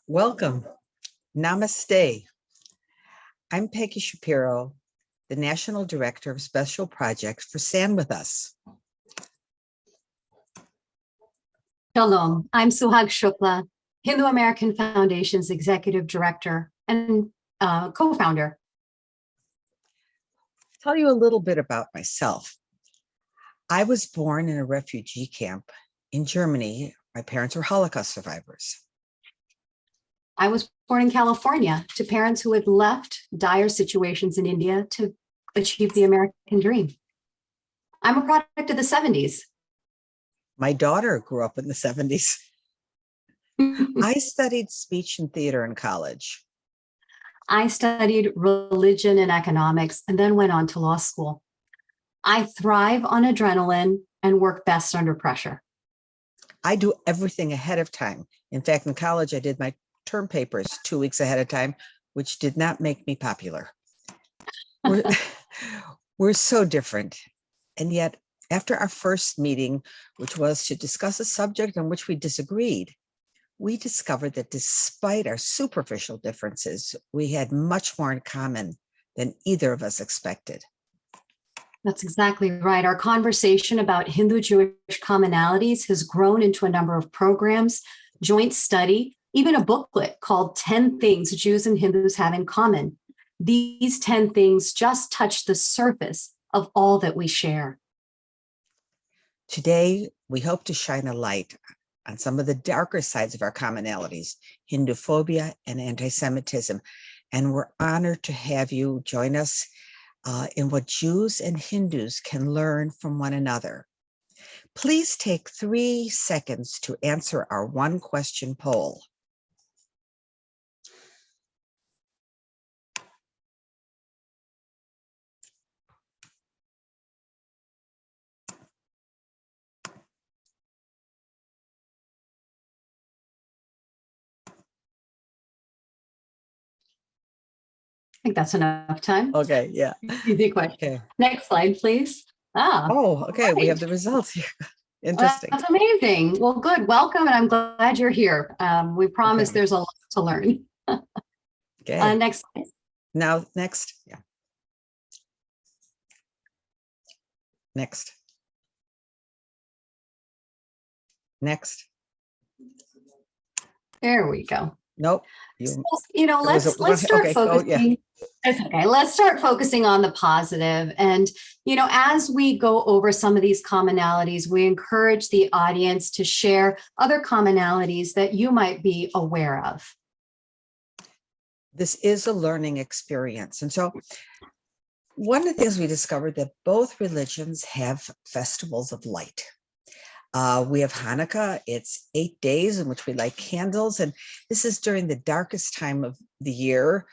Welcome. Namaste. I'm Peggy Shapiro, the National Director of Special Projects for Stand With Us. Shalom. I'm Suhag Shukla, Hindu American Foundation's Executive Director and co-founder. Tell you a little bit about myself. I was born in a refugee camp in Germany. My parents were Holocaust survivors. I was born in California to parents who had left dire situations in India to achieve the American dream. I'm a product of the 70s. My daughter grew up in the 70s. I studied speech and theater in college. I studied religion and economics and then went on to law school. I thrive on adrenaline and work best under pressure. I do everything ahead of time. In fact, in college, I did my term papers 2 weeks ahead of time, which did not make me popular. We're so different. And yet, after our first meeting, which was to discuss a subject on which we disagreed, we discovered that despite our superficial differences, we had much more in common than either of us expected. That's exactly right. Our conversation about Hindu-Jewish commonalities has grown into a number of programs, joint study, even a booklet called 10 Things Jews and Hindus Have in Common. These 10 things just touch the surface of all that we share. Today, we hope to shine a light on some of the darker sides of our commonalities, Hinduphobia and anti-Semitism. And we're honored to have you join us in what Jews and Hindus can learn from one another. Please take 3 seconds to answer our one-question poll. I think that's enough time. Okay, yeah. Easy question. Okay. Next slide, please. Oh, okay. Right. We have the results here. Interesting. That's amazing. Well, good. Welcome, and I'm glad you're here. We promise there's a lot to learn. Okay. Next slide. Now, next. Yeah. Next. Next. There we go. Nope. So, let's start focusing. It's okay. Let's start focusing on the positive. And, as we go over some of these commonalities, we encourage the audience to share other commonalities that you might be aware of. This is a learning experience. And so one of the things we discovered that both religions have festivals of light. We have Hanukkah. It's 8 days in which we light candles. And this is during the darkest time of the year.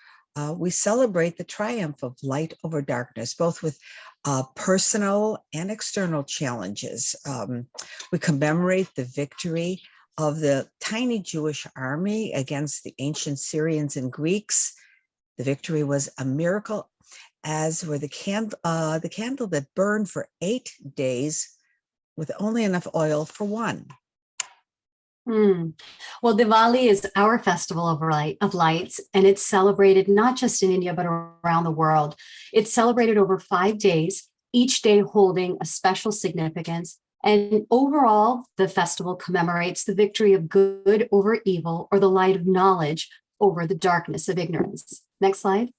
We celebrate the triumph of light over darkness, both with personal and external challenges. We commemorate the victory of the tiny Jewish army against the ancient Syrians and Greeks. The victory was a miracle, as were the candle that burned for 8 days with only enough oil for one. Well, Diwali is our festival of lights, and it's celebrated not just in India, but around the world. It's celebrated over 5 days, each day holding a special significance. And overall, the festival commemorates the victory of good over evil, or the light of knowledge over the darkness of ignorance. Next slide.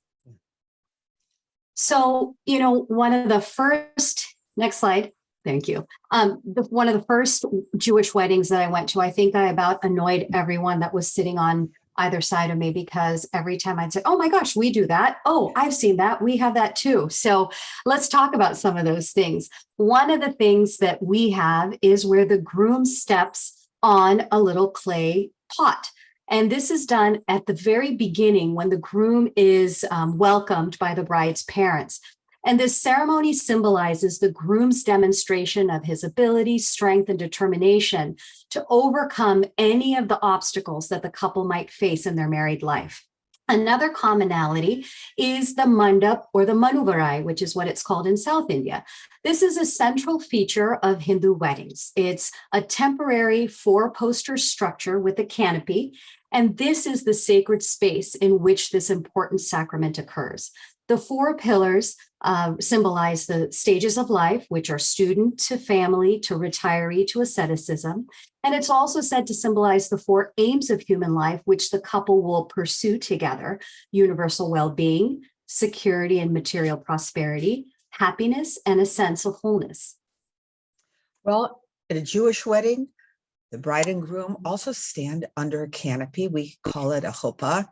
So, one of the first, next slide. Thank you. One of the first Jewish weddings that I went to, I think I about annoyed everyone that was sitting on either side of me, because every time I'd say, oh my gosh, we do that. Oh, I've seen that. We have that too. So let's talk about some of those things. One of the things that we have is where the groom steps on a little clay pot. And this is done at the very beginning when the groom is welcomed by the bride's parents. And this ceremony symbolizes the groom's demonstration of his ability, strength, and determination to overcome any of the obstacles that the couple might face in their married life. Another commonality is the mandap or the manuvarai, which is what it's called in South India. This is a central feature of Hindu weddings. It's a temporary 4-poster structure with a canopy, And this is the sacred space in which this important sacrament occurs. The four pillars symbolize the stages of life, which are student to family to retiree to asceticism. And it's also said to symbolize the four aims of human life, which the couple will pursue together: universal well-being, security and material prosperity, happiness, and a sense of wholeness. Well, at a Jewish wedding, the bride and groom also stand under a canopy. We call it a chuppah,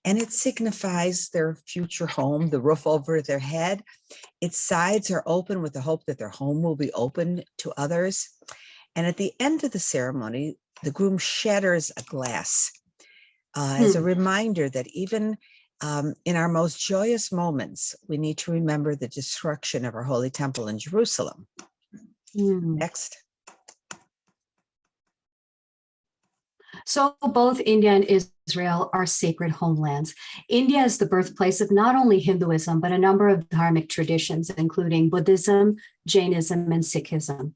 and it signifies their future home, the roof over their head. Its sides are open with the hope that their home will be open to others. And at the end of the ceremony, the groom shatters a glass as a reminder that even in our most joyous moments, we need to remember the destruction of our holy temple in Jerusalem. Next. So both India and Israel are sacred homelands. India is the birthplace of not only Hinduism, but a number of dharmic traditions, including Buddhism, Jainism, and Sikhism.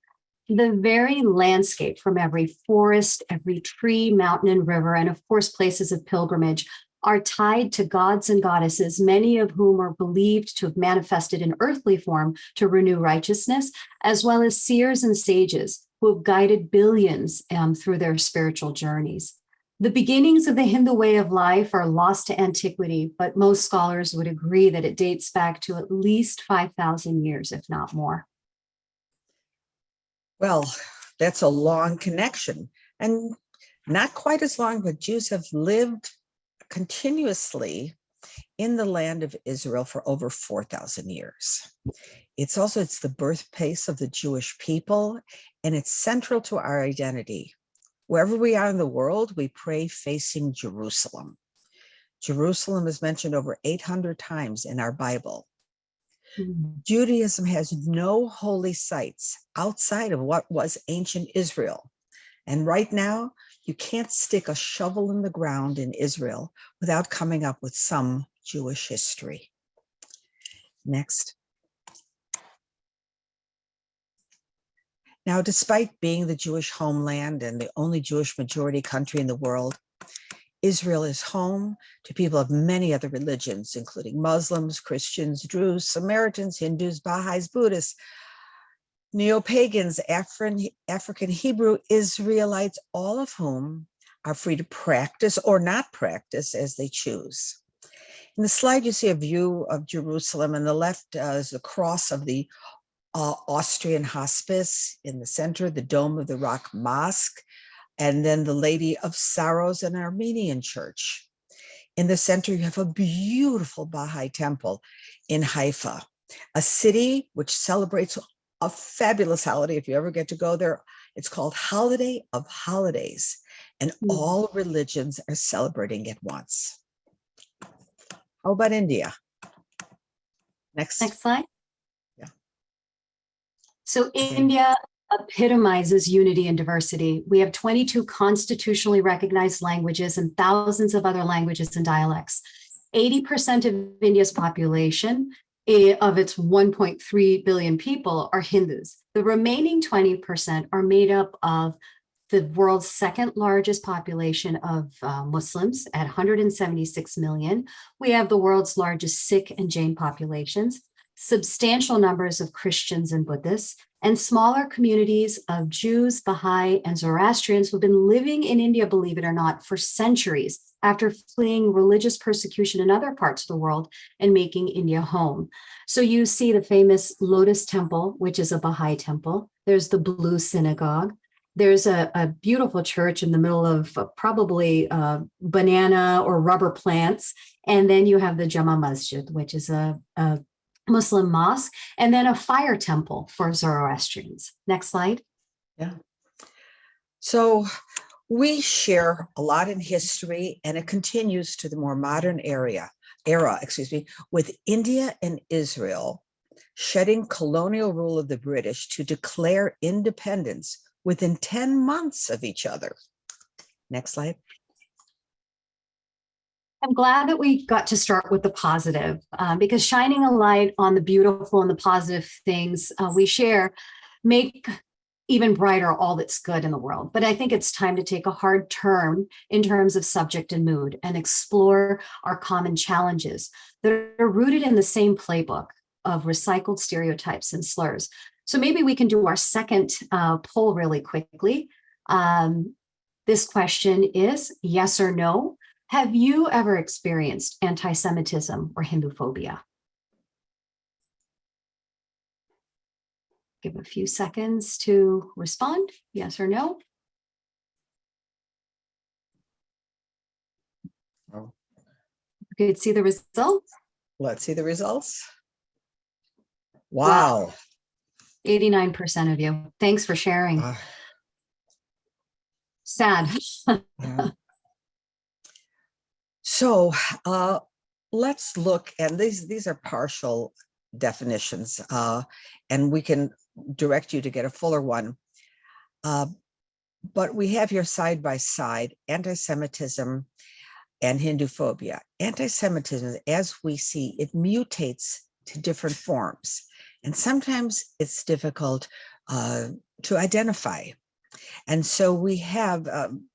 The very landscape, from every forest, every tree, mountain, and river, and of course, places of pilgrimage, are tied to gods and goddesses, many of whom are believed to have manifested in earthly form to renew righteousness, as well as seers and sages who have guided billions through their spiritual journeys. The beginnings of the Hindu way of life are lost to antiquity, but most scholars would agree that it dates back to at least 5,000 years, if not more. Well, that's a long connection, and not quite as long, but Jews have lived continuously in the land of Israel for over 4,000 years. It's the birthplace of the Jewish people, and it's central to our identity. Wherever we are in the world, we pray facing Jerusalem. Jerusalem is mentioned over 800 times in our Bible. Judaism has no holy sites outside of what was ancient Israel. And right now, you can't stick a shovel in the ground in Israel without coming up with some Jewish history. Next. Now, despite being the Jewish homeland and the only Jewish majority country in the world, Israel is home to people of many other religions, including Muslims, Christians, Druze, Samaritans, Hindus, Baha'is, Buddhists, Neo-pagans, African Hebrew Israelites, all of whom are free to practice or not practice as they choose. In the slide, you see a view of Jerusalem. On the left is the cross of the Austrian hospice. In the center, the Dome of the Rock Mosque, and then the Lady of Sorrows, an Armenian church. In the center, you have a beautiful Baha'i temple in Haifa, a city which celebrates a fabulous holiday. If you ever get to go there, it's called Holiday of Holidays, and all religions are celebrating at once. How about India? Next slide. Yeah. So India epitomizes unity and diversity. We have 22 constitutionally recognized languages and thousands of other languages and dialects. 80% of India's population, of its 1.3 billion people, are Hindus. The remaining 20% are made up of the world's second largest population of Muslims at 176 million. We have the world's largest Sikh and Jain populations, substantial numbers of Christians and Buddhists, and smaller communities of Jews, Baha'i, and Zoroastrians who've been living in India, believe it or not, for centuries after fleeing religious persecution in other parts of the world and making India home. So you see the famous Lotus Temple, which is a Baha'i temple. There's the Blue Synagogue. There's a beautiful church in the middle of probably banana or rubber plants. And then you have the Jama Masjid, which is a Muslim mosque, and then a fire temple for Zoroastrians. Next slide. Yeah. So we share a lot in history, and it continues to the more modern era, with India and Israel shedding colonial rule of the British to declare independence within 10 months of each other. Next slide. I'm glad that we got to start with the positive because shining a light on the beautiful and the positive things we share make even brighter all that's good in the world. But I think it's time to take a hard turn in terms of subject and mood and explore our common challenges that are rooted in the same playbook of recycled stereotypes and slurs. So maybe we can do our second poll really quickly. This question is yes or no. Have you ever experienced anti-Semitism or Hinduphobia? Give a few seconds to respond, yes or no. Oh, Okay, let's see the results. let's see the results. Wow. 89% of you. Thanks for sharing. Sad. Yeah. So let's look, and these are partial definitions, and we can direct you to get a fuller one. But we have here side by side anti-Semitism and Hinduphobia. Anti-Semitism, as we see, it mutates to different forms, and sometimes it's difficult to identify. And so we have,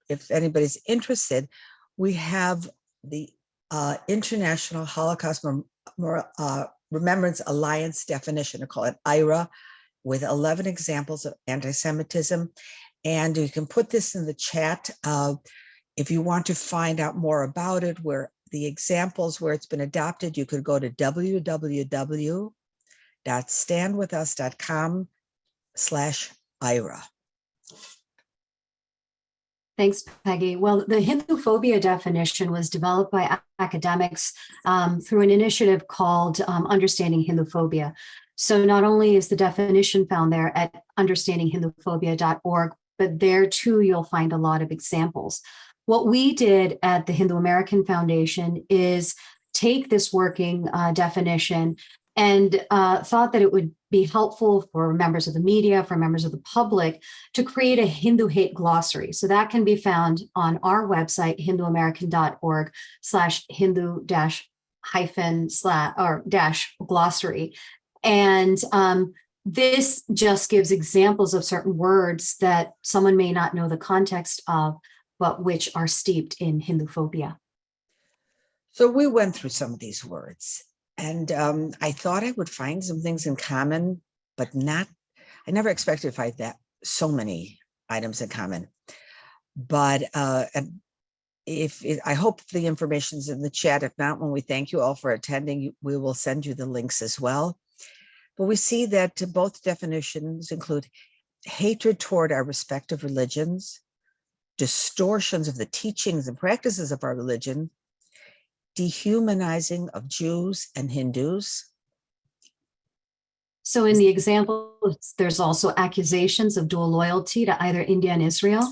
if anybody's interested, we have the International Holocaust Remembrance Alliance definition, I call it IRA, with 11 examples of anti-Semitism. And you can put this in the chat if you want to find out more about it, where the examples where it's been adopted, you could go to www.standwithus.com/IRA. Thanks, Peggy. Well, the Hinduphobia definition was developed by academics through an initiative called Understanding Hinduphobia. So not only is the definition found there at understandinghinduphobia.org, but there too you'll find a lot of examples. What we did at the Hindu American Foundation is take this working definition and thought that it would be helpful for members of the media, for members of the public, to create a Hindu hate glossary. So that can be found on our website, hinduamerican.org/Hindu-glossary. And this just gives examples of certain words that someone may not know the context of, but which are steeped in Hinduphobia. So we went through some of these words, and I thought I would find some things in common, but I never expected to find that so many items in common. But I hope the information's in the chat. If not, when we thank you all for attending, we will send you the links as well. But we see that both definitions include hatred toward our respective religions, distortions of the teachings and practices of our religion, dehumanizing of Jews and Hindus. So in the example, there's also accusations of dual loyalty to either India and Israel,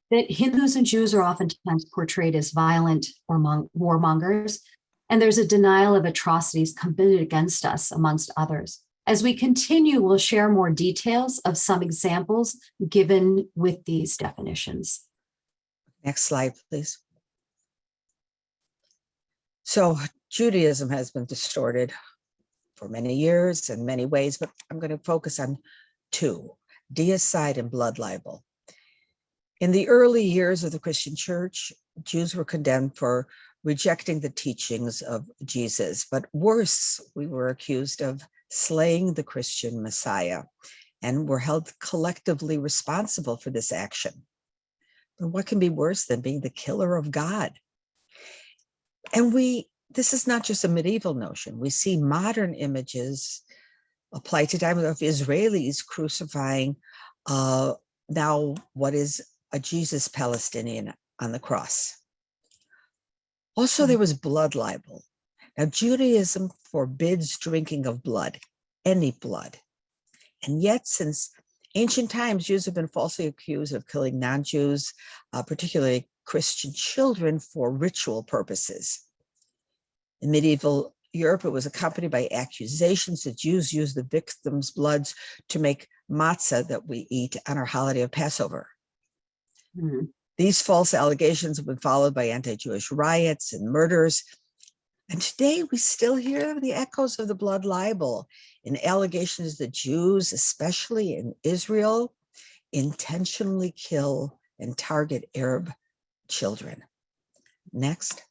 that Hindus and Jews are oftentimes portrayed as violent or warmongers, and there's a denial of atrocities committed against us, amongst others. As we continue, we'll share more details of some examples given with these definitions. Next slide, please. So Judaism has been distorted for many years in many ways, but I'm going to focus on two: deicide and blood libel. In the early years of the Christian church, Jews were condemned for rejecting the teachings of Jesus, but worse, we were accused of slaying the Christian Messiah and were held collectively responsible for this action. But what can be worse than being the killer of God? And this is not just a medieval notion. We see modern images applied to time of Israelis crucifying now what is a Jesus Palestinian on the cross. Also, there was blood libel. Now, Judaism forbids drinking of blood, any blood. And yet, since ancient times, Jews have been falsely accused of killing non-Jews, particularly Christian children, for ritual purposes. In medieval Europe, it was accompanied by accusations that Jews used the victims' bloods to make matzah that we eat on our holiday of Passover. Mm-hmm. These false allegations have been followed by anti-Jewish riots and murders. And today we still hear the echoes of the blood libel in allegations that Jews, especially in Israel, intentionally kill and target Arab children. Next.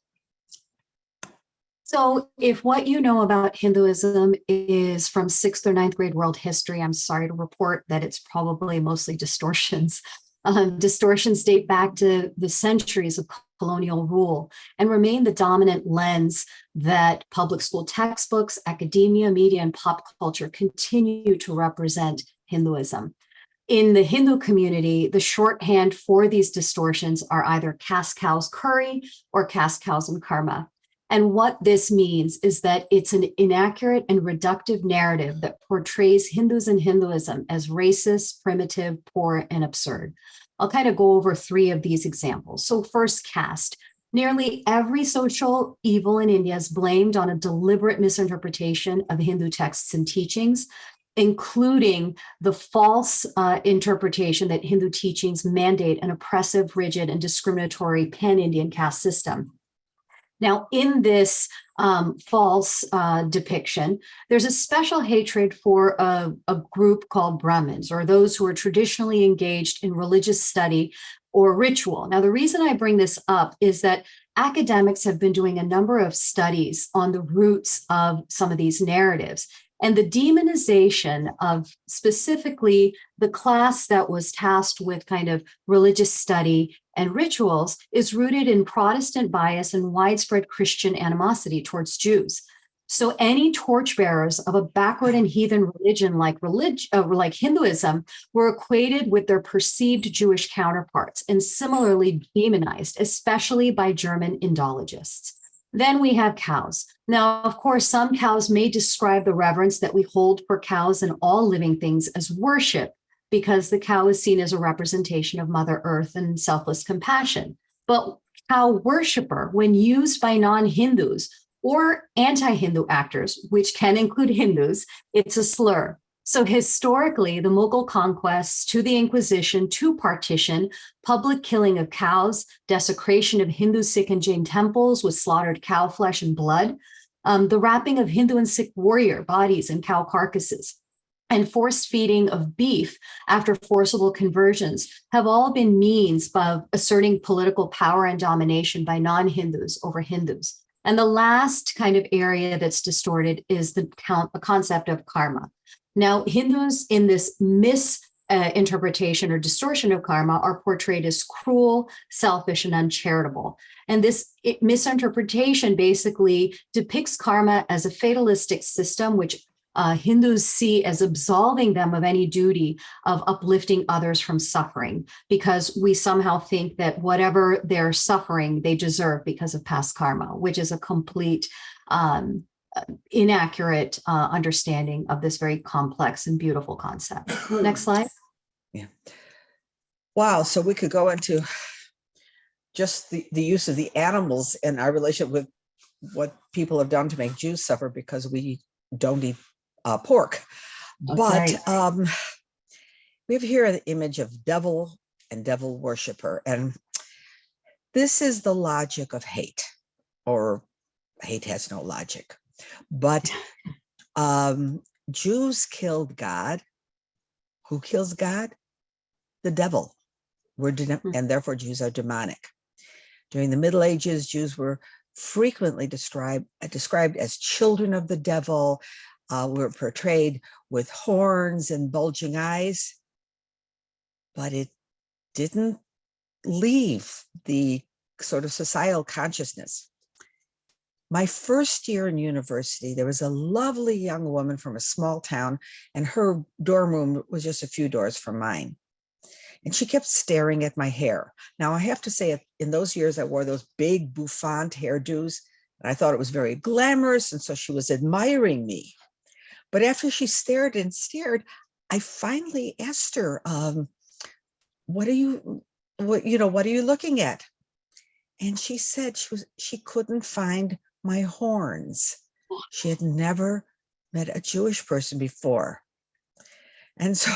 So if what you know about Hinduism is from 6th or 9th grade world history, I'm sorry to report that it's probably mostly distortions. Distortions date back to the centuries of colonial rule and remain the dominant lens that public school textbooks, academia, media, and pop culture continue to represent Hinduism. In the Hindu community, the shorthand for these distortions are either caste cows curry or caste cows and karma. And what this means is that it's an inaccurate and reductive narrative that portrays Hindus and Hinduism as racist, primitive, poor, and absurd. I'll kind of go over 3 of these examples. So first, caste. Nearly every social evil in India is blamed on a deliberate misinterpretation of Hindu texts and teachings, including the false interpretation that Hindu teachings mandate an oppressive, rigid, and discriminatory pan-Indian caste system. Now, in this false depiction, there's a special hatred for a group called Brahmins, or those who are traditionally engaged in religious study or ritual. Now, the reason I bring this up is that academics have been doing a number of studies on the roots of some of these narratives. And the demonization of specifically the class that was tasked with kind of religious study and rituals is rooted in Protestant bias and widespread Christian animosity towards Jews. So any torchbearers of a backward and heathen religion like Hinduism were equated with their perceived Jewish counterparts and similarly demonized, especially by German Indologists. Then we have cows. Now, of course, some cows may describe the reverence that we hold for cows and all living things as worship, because the cow is seen as a representation of Mother Earth and selfless compassion. But cow worshiper, when used by non-Hindus or anti-Hindu actors, which can include Hindus, it's a slur. So historically, the Mughal conquests to the Inquisition to partition, public killing of cows, desecration of Hindu, Sikh, and Jain temples with slaughtered cow flesh and blood, the wrapping of Hindu and Sikh warrior bodies in cow carcasses, and forced feeding of beef after forcible conversions have all been means of asserting political power and domination by non-Hindus over Hindus. And the last kind of area that's distorted is the concept of karma. Now, Hindus in this misinterpretation or distortion of karma are portrayed as cruel, selfish, and uncharitable. And this misinterpretation basically depicts karma as a fatalistic system, which Hindus see as absolving them of any duty of uplifting others from suffering, because we somehow think that whatever they're suffering, they deserve because of past karma, which is a complete inaccurate understanding of this very complex and beautiful concept. Next slide. Yeah. Wow. So we could go into just the use of the animals and our relationship with what people have done to make Jews suffer because we don't eat pork. Okay. But we have here an image of devil and devil worshiper. And this is the logic of hate, or hate has no logic. But Jews killed God. Who kills God? The devil. And therefore Jews are demonic. During the Middle Ages, Jews were frequently described as children of the devil, were portrayed with horns and bulging eyes. But it didn't leave the sort of societal consciousness. My first year in university, there was a lovely young woman from a small town, and her dorm room was just a few doors from mine. And she kept staring at my hair. Now, I have to say, in those years, I wore those big bouffant hairdos, and I thought it was very glamorous, and so she was admiring me. But after she stared and stared, I finally asked her, what are you looking at? And she said she couldn't find my horns. She had never met a Jewish person before. And so,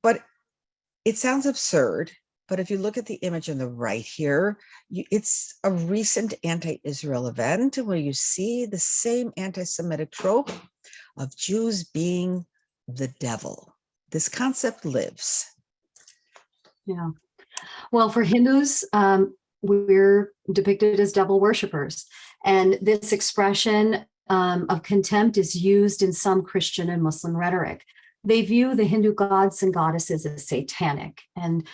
but it sounds absurd, but if you look at the image on the right here, it's a recent anti-Israel event where you see the same anti-Semitic trope of Jews being the devil. This concept lives. Yeah. Well, for Hindus, we're depicted as devil worshippers. And this expression of contempt is used in some Christian and Muslim rhetoric. They view the Hindu gods and goddesses as satanic. And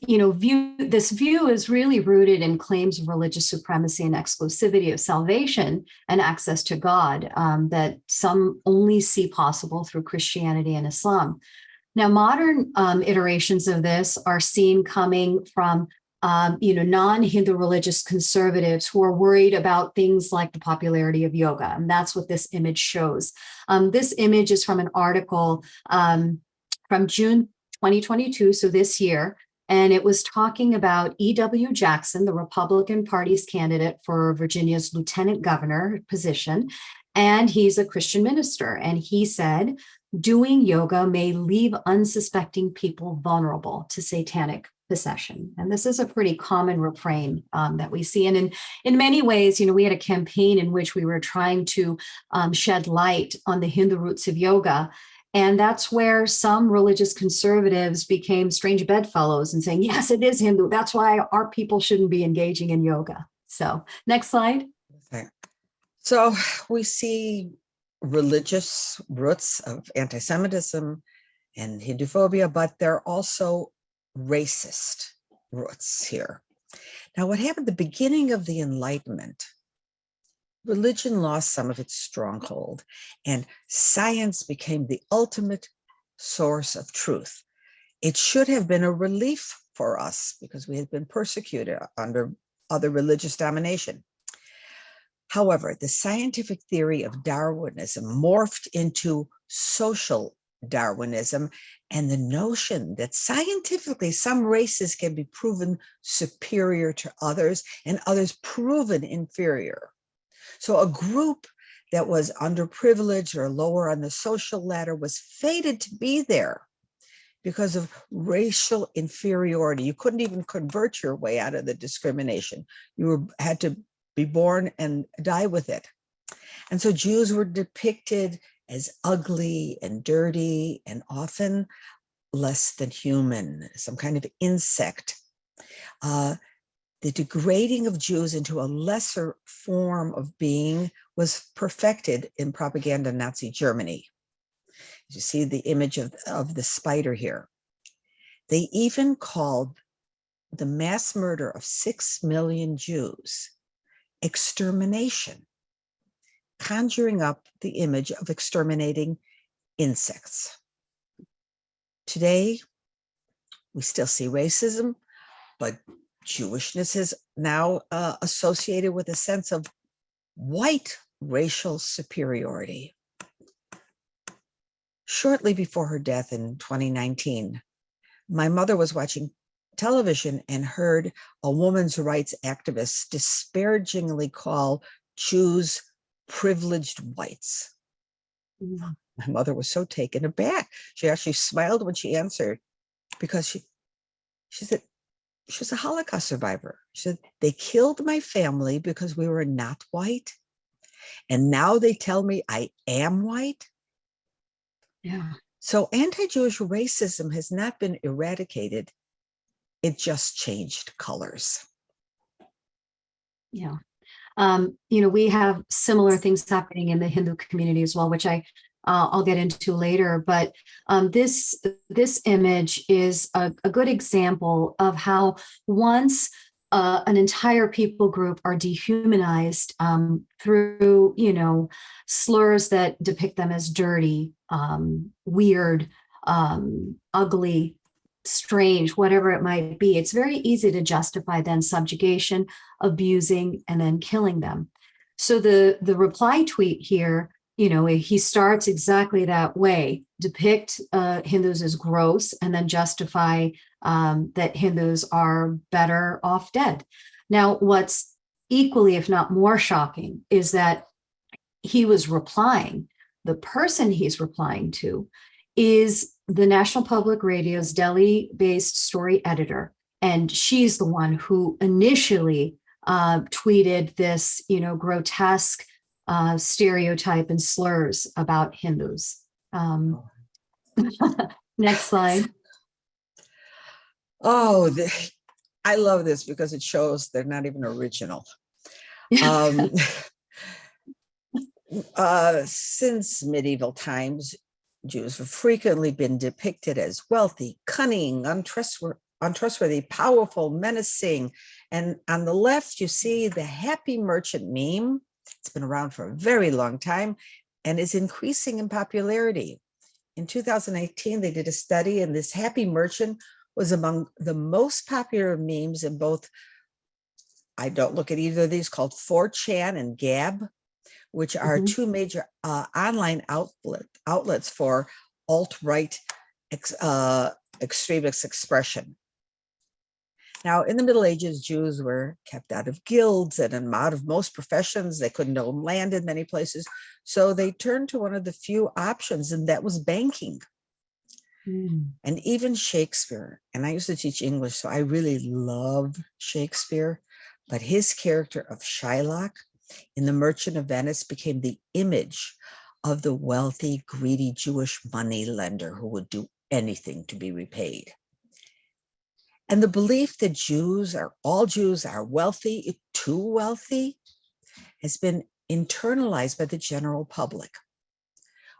this view is really rooted in claims of religious supremacy and exclusivity of salvation and access to God that some only see possible through Christianity and Islam. Now, modern iterations of this are seen coming from non-Hindu religious conservatives who are worried about things like the popularity of yoga, and that's what this image shows. This image is from an article from June 2022, so this year. And it was talking about E.W. Jackson, the Republican Party's candidate for Virginia's lieutenant governor position. And he's a Christian minister. And he said, doing yoga may leave unsuspecting people vulnerable to satanic possession. And this is a pretty common refrain that we see. And in many ways, we had a campaign in which we were trying to shed light on the Hindu roots of yoga. And that's where some religious conservatives became strange bedfellows and saying, yes, it is Hindu. That's why our people shouldn't be engaging in yoga. So next slide. Okay. So we see religious roots of anti-Semitism and Hinduphobia, but there are also racist roots here. Now, what happened at the beginning of the Enlightenment, religion lost some of its stronghold, and science became the ultimate source of truth. It should have been a relief for us because we had been persecuted under other religious domination. However, the scientific theory of Darwinism morphed into social Darwinism, and the notion that scientifically some races can be proven superior to others and others proven inferior. So a group that was underprivileged or lower on the social ladder was fated to be there because of racial inferiority. You couldn't even convert your way out of the discrimination. You had to be born and die with it. And so Jews were depicted as ugly and dirty and often less than human, some kind of insect. The degrading of Jews into a lesser form of being was perfected in propaganda Nazi Germany. You see the image of the spider here. They even called the mass murder of 6 million Jews extermination, conjuring up the image of exterminating insects. Today, we still see racism, but Jewishness is now associated with a sense of white racial superiority. Shortly before her death in 2019, my mother was watching television and heard a women's rights activist disparagingly call Jews privileged whites. My mother was so taken aback. She actually smiled when she answered because she said, she was a Holocaust survivor. She said, they killed my family because we were not white. And now they tell me I am white. Yeah. So anti-Jewish racism has not been eradicated. It just changed colors. Yeah. We have similar things happening in the Hindu community as well, which I'll get into later. But this image is a good example of how once an entire people group are dehumanized through, slurs that depict them as dirty, weird, ugly, strange, whatever it might be, it's very easy to justify then subjugation, abusing, and then killing them. So the reply tweet here, he starts exactly that way, depict Hindus as gross, and then justify that Hindus are better off dead. Now, what's equally, if not more shocking, is that he was replying, the person he's replying to is the National Public Radio's Delhi-based story editor. And she's the one who initially tweeted this, grotesque stereotype and slurs about Hindus. Next slide. Oh, I love this because it shows they're not even original. Since medieval times, Jews have frequently been depicted as wealthy, cunning, untrustworthy, powerful, menacing. And on the left, you see the happy merchant meme. It's been around for a very long time and is increasing in popularity. In 2018, they did a study, and this happy merchant was among the most popular memes in both, I don't look at either of these, called 4chan and Gab, which are two major online outlets for alt-right extremist expression. Now, in the Middle Ages, Jews were kept out of guilds and out of most professions. They couldn't own land in many places. So they turned to one of the few options, and that was banking. And even Shakespeare, and I used to teach English, so I really love Shakespeare, but his character of Shylock in The Merchant of Venice became the image of the wealthy, greedy Jewish moneylender who would do anything to be repaid. And the belief that all Jews are wealthy, too wealthy, has been internalized by the general public.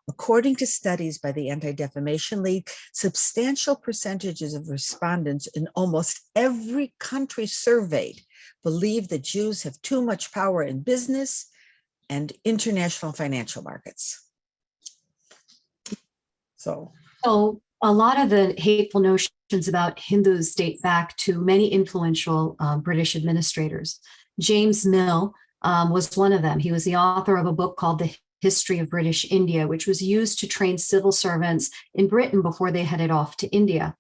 According to studies by the Anti-Defamation League, substantial percentages of respondents in almost every country surveyed believe that Jews have too much power in business and international financial markets. So a lot of the hateful notions about Hindus date back to many influential British administrators. James Mill was one of them. He was the author of a book called The History of British India, which was used to train civil servants in Britain before they headed off to India.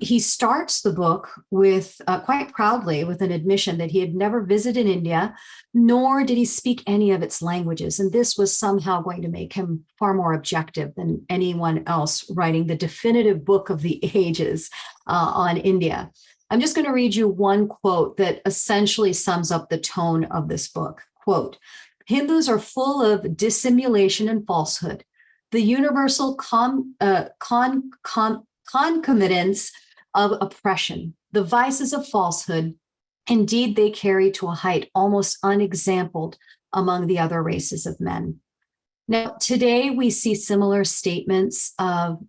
He starts the book with quite proudly with an admission that he had never visited India, nor did he speak any of its languages. And this was somehow going to make him far more objective than anyone else writing the definitive book of the ages on India. I'm just going to read you one quote that essentially sums up the tone of this book. Quote, "Hindus are full of dissimulation and falsehood. The universal concomitants of oppression, the vices of falsehood, indeed they carry to a height almost unexampled among the other races of men." Now, today we see similar statements of,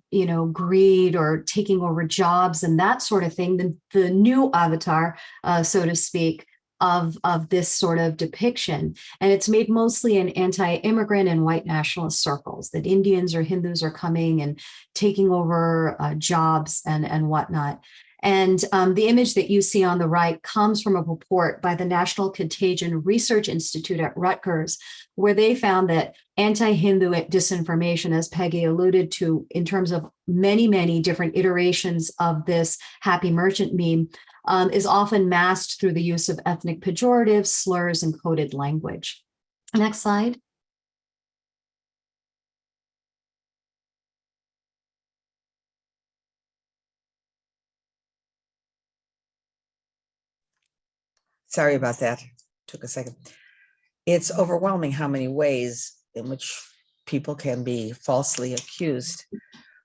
greed or taking over jobs and that sort of thing, the new avatar, so to speak, of this sort of depiction. And it's made mostly in anti-immigrant and white nationalist circles, that Indians or Hindus are coming and taking over jobs and whatnot. And the image that you see on the right comes from a report by the National Contagion Research Institute at Rutgers, where they found that anti-Hindu disinformation, as Peggy alluded to, in terms of many, many different iterations of this happy merchant meme, is often masked through the use of ethnic pejoratives, slurs, and coded language. Next slide. sorry about that. Took a second. It's overwhelming how many ways in which people can be falsely accused.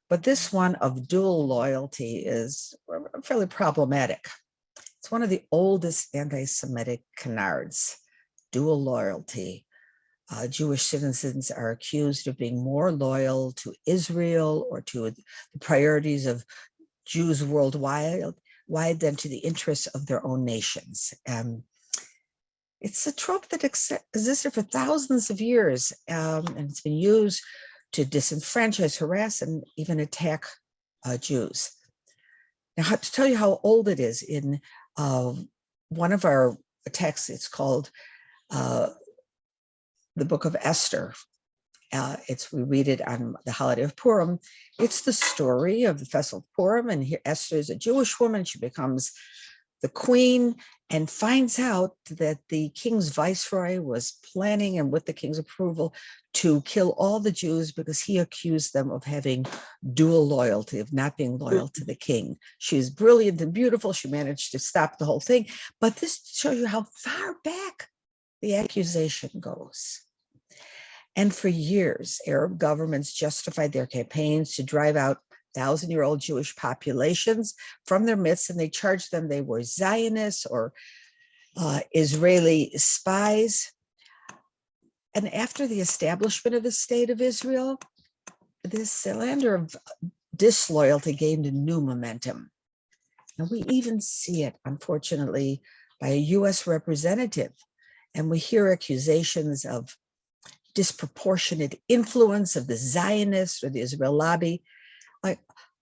But this one of dual loyalty is fairly problematic. It's one of the oldest anti-Semitic canards, dual loyalty. Jewish citizens are accused of being more loyal to Israel or to the priorities of Jews worldwide than to the interests of their own nations. It's a trope that existed for thousands of years, and it's been used to disenfranchise, harass, and even attack Jews. Now, to tell you how old it is, in one of our texts, it's called the Book of Esther. We read it on the holiday of Purim. It's the story of the festival of Purim, and here Esther is a Jewish woman. She becomes the queen and finds out that the king's viceroy was planning, and with the king's approval, to kill all the Jews because he accused them of having dual loyalty, of not being loyal to the king. She's brilliant and beautiful. She managed to stop the whole thing. But this shows you how far back the accusation goes. And for years, Arab governments justified their campaigns to drive out 1,000-year-old Jewish populations from their midst, and they charged them they were Zionists or Israeli spies. And after the establishment of the State of Israel, this slander of disloyalty gained a new momentum. And we even see it, unfortunately, by a US representative. And we hear accusations of disproportionate influence of the Zionists or the Israel lobby. Like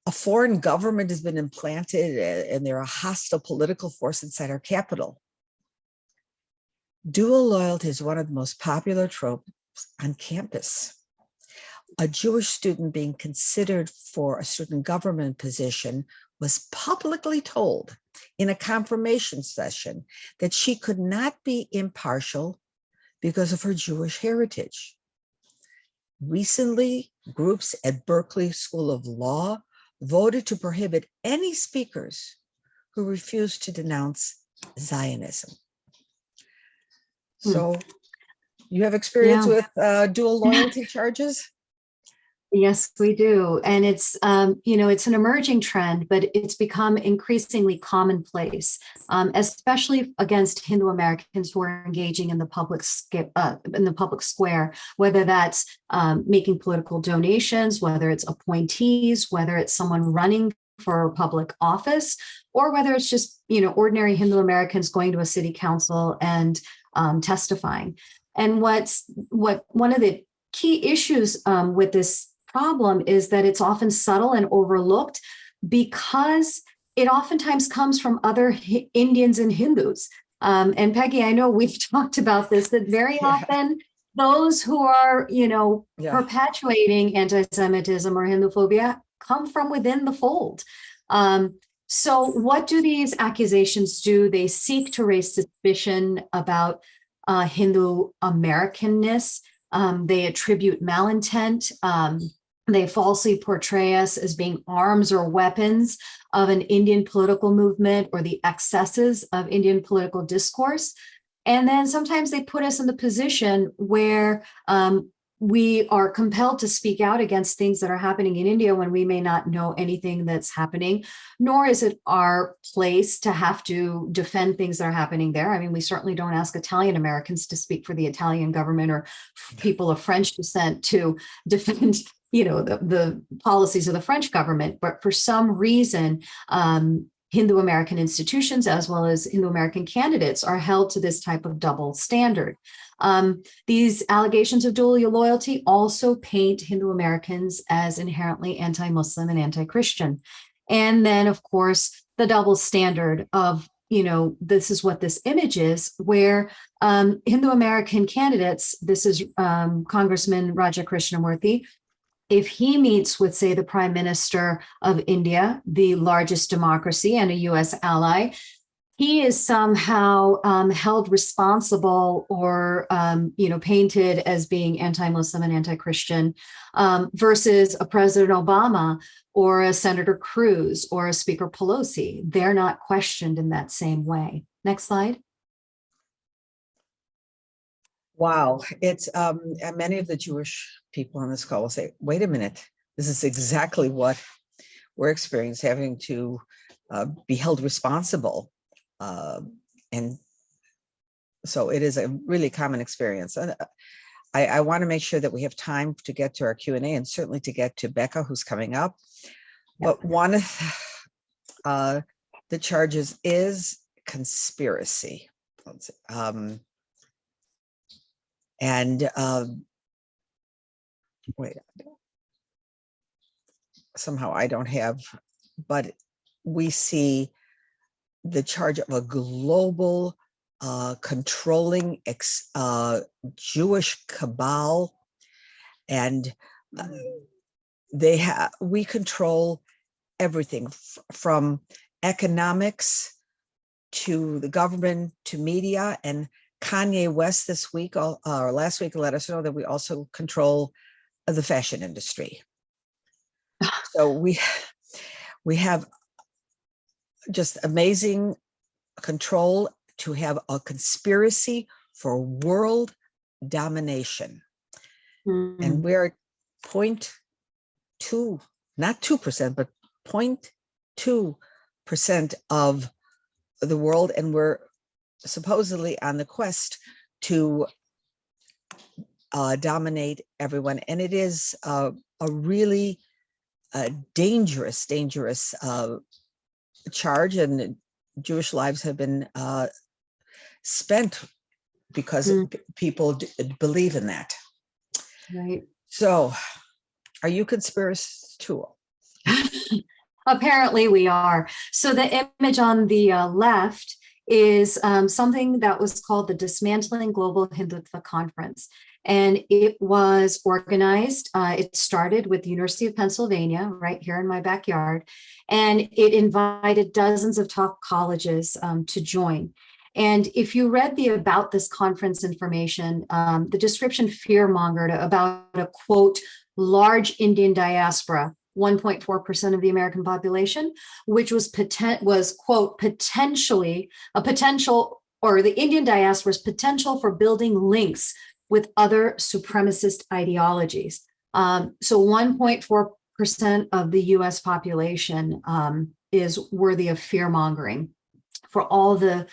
a foreign government has been implanted and they're a hostile political force inside our capital. Dual loyalty is one of the most popular tropes on campus. A Jewish student being considered for a student government position was publicly told in a confirmation session that she could not be impartial because of her Jewish heritage. Recently, groups at Berkeley School of Law voted to prohibit any speakers who refused to denounce Zionism. So you have experience with dual loyalty charges? Yes, we do. And it's, it's an emerging trend, but it's become increasingly commonplace, especially against Hindu Americans who are engaging in the public square, whether that's making political donations, whether it's appointees, whether it's someone running for public office, or whether it's just, ordinary Hindu Americans going to a city council and testifying. And one of the key issues with this problem is that it's often subtle and overlooked because it oftentimes comes from other Indians and Hindus. And Peggy, I know we've talked about this, that very often those who are, perpetuating anti-Semitism or Hinduphobia come from within the fold. So what do these accusations do? They seek to raise suspicion about Hindu Americanness. They attribute malintent. They falsely portray us as being arms or weapons of an Indian political movement or the excesses of Indian political discourse. And then sometimes they put us in the position where we are compelled to speak out against things that are happening in India when we may not know anything that's happening, nor is it our place to have to defend things that are happening there. I mean, we certainly don't ask Italian Americans to speak for the Italian government or people of French descent to defend the policies of the French government. But for some reason, Hindu American institutions, as well as Hindu American candidates, are held to this type of double standard. These allegations of dual loyalty also paint Hindu Americans as inherently anti-Muslim and anti-Christian. And then, of course, the double standard of, this is what this image is, where Hindu American candidates, this is Congressman Raja Krishnamurthy, if he meets with, say, the Prime Minister of India, the largest democracy and a US ally, he is somehow held responsible or, painted as being anti-Muslim and anti-Christian versus a President Obama or a Senator Cruz or a Speaker Pelosi. They're not questioned in that same way. Next slide. Wow. It's many of the Jewish people on this call will say, wait a minute, this is exactly what we're experiencing, having to be held responsible. And so it is a really common experience. And I want to make sure that we have time to get to our Q&A and certainly to get to Becca, who's coming up. But one of the charges is conspiracy. Wait, somehow I don't have, but we see the charge of a global controlling Jewish cabal, and we control everything from economics to the government to media. And Kanye West this week or last week let us know that we also control the fashion industry. So we have just amazing control to have a conspiracy for world domination. And we're 0.2, not 2%, but 0.2% of the world. And we're supposedly on the quest to dominate everyone. And it is a really dangerous charge. And Jewish lives have been spent because people believe in that. Right. So, are you conspiratorial? Apparently we are. So the image on the left is something that was called the Dismantling Global Hindutva Conference. And it was organized, it started with the University of Pennsylvania, right here in my backyard, and it invited dozens of top colleges to join. And if you read the about this conference information, the description fear-mongered about a, quote, large Indian diaspora, 1.4% of the American population, which was quote, potentially a potential, or the Indian diaspora's potential for building links with other supremacist ideologies. So 1.4% of the US population is worthy of fear-mongering for all the,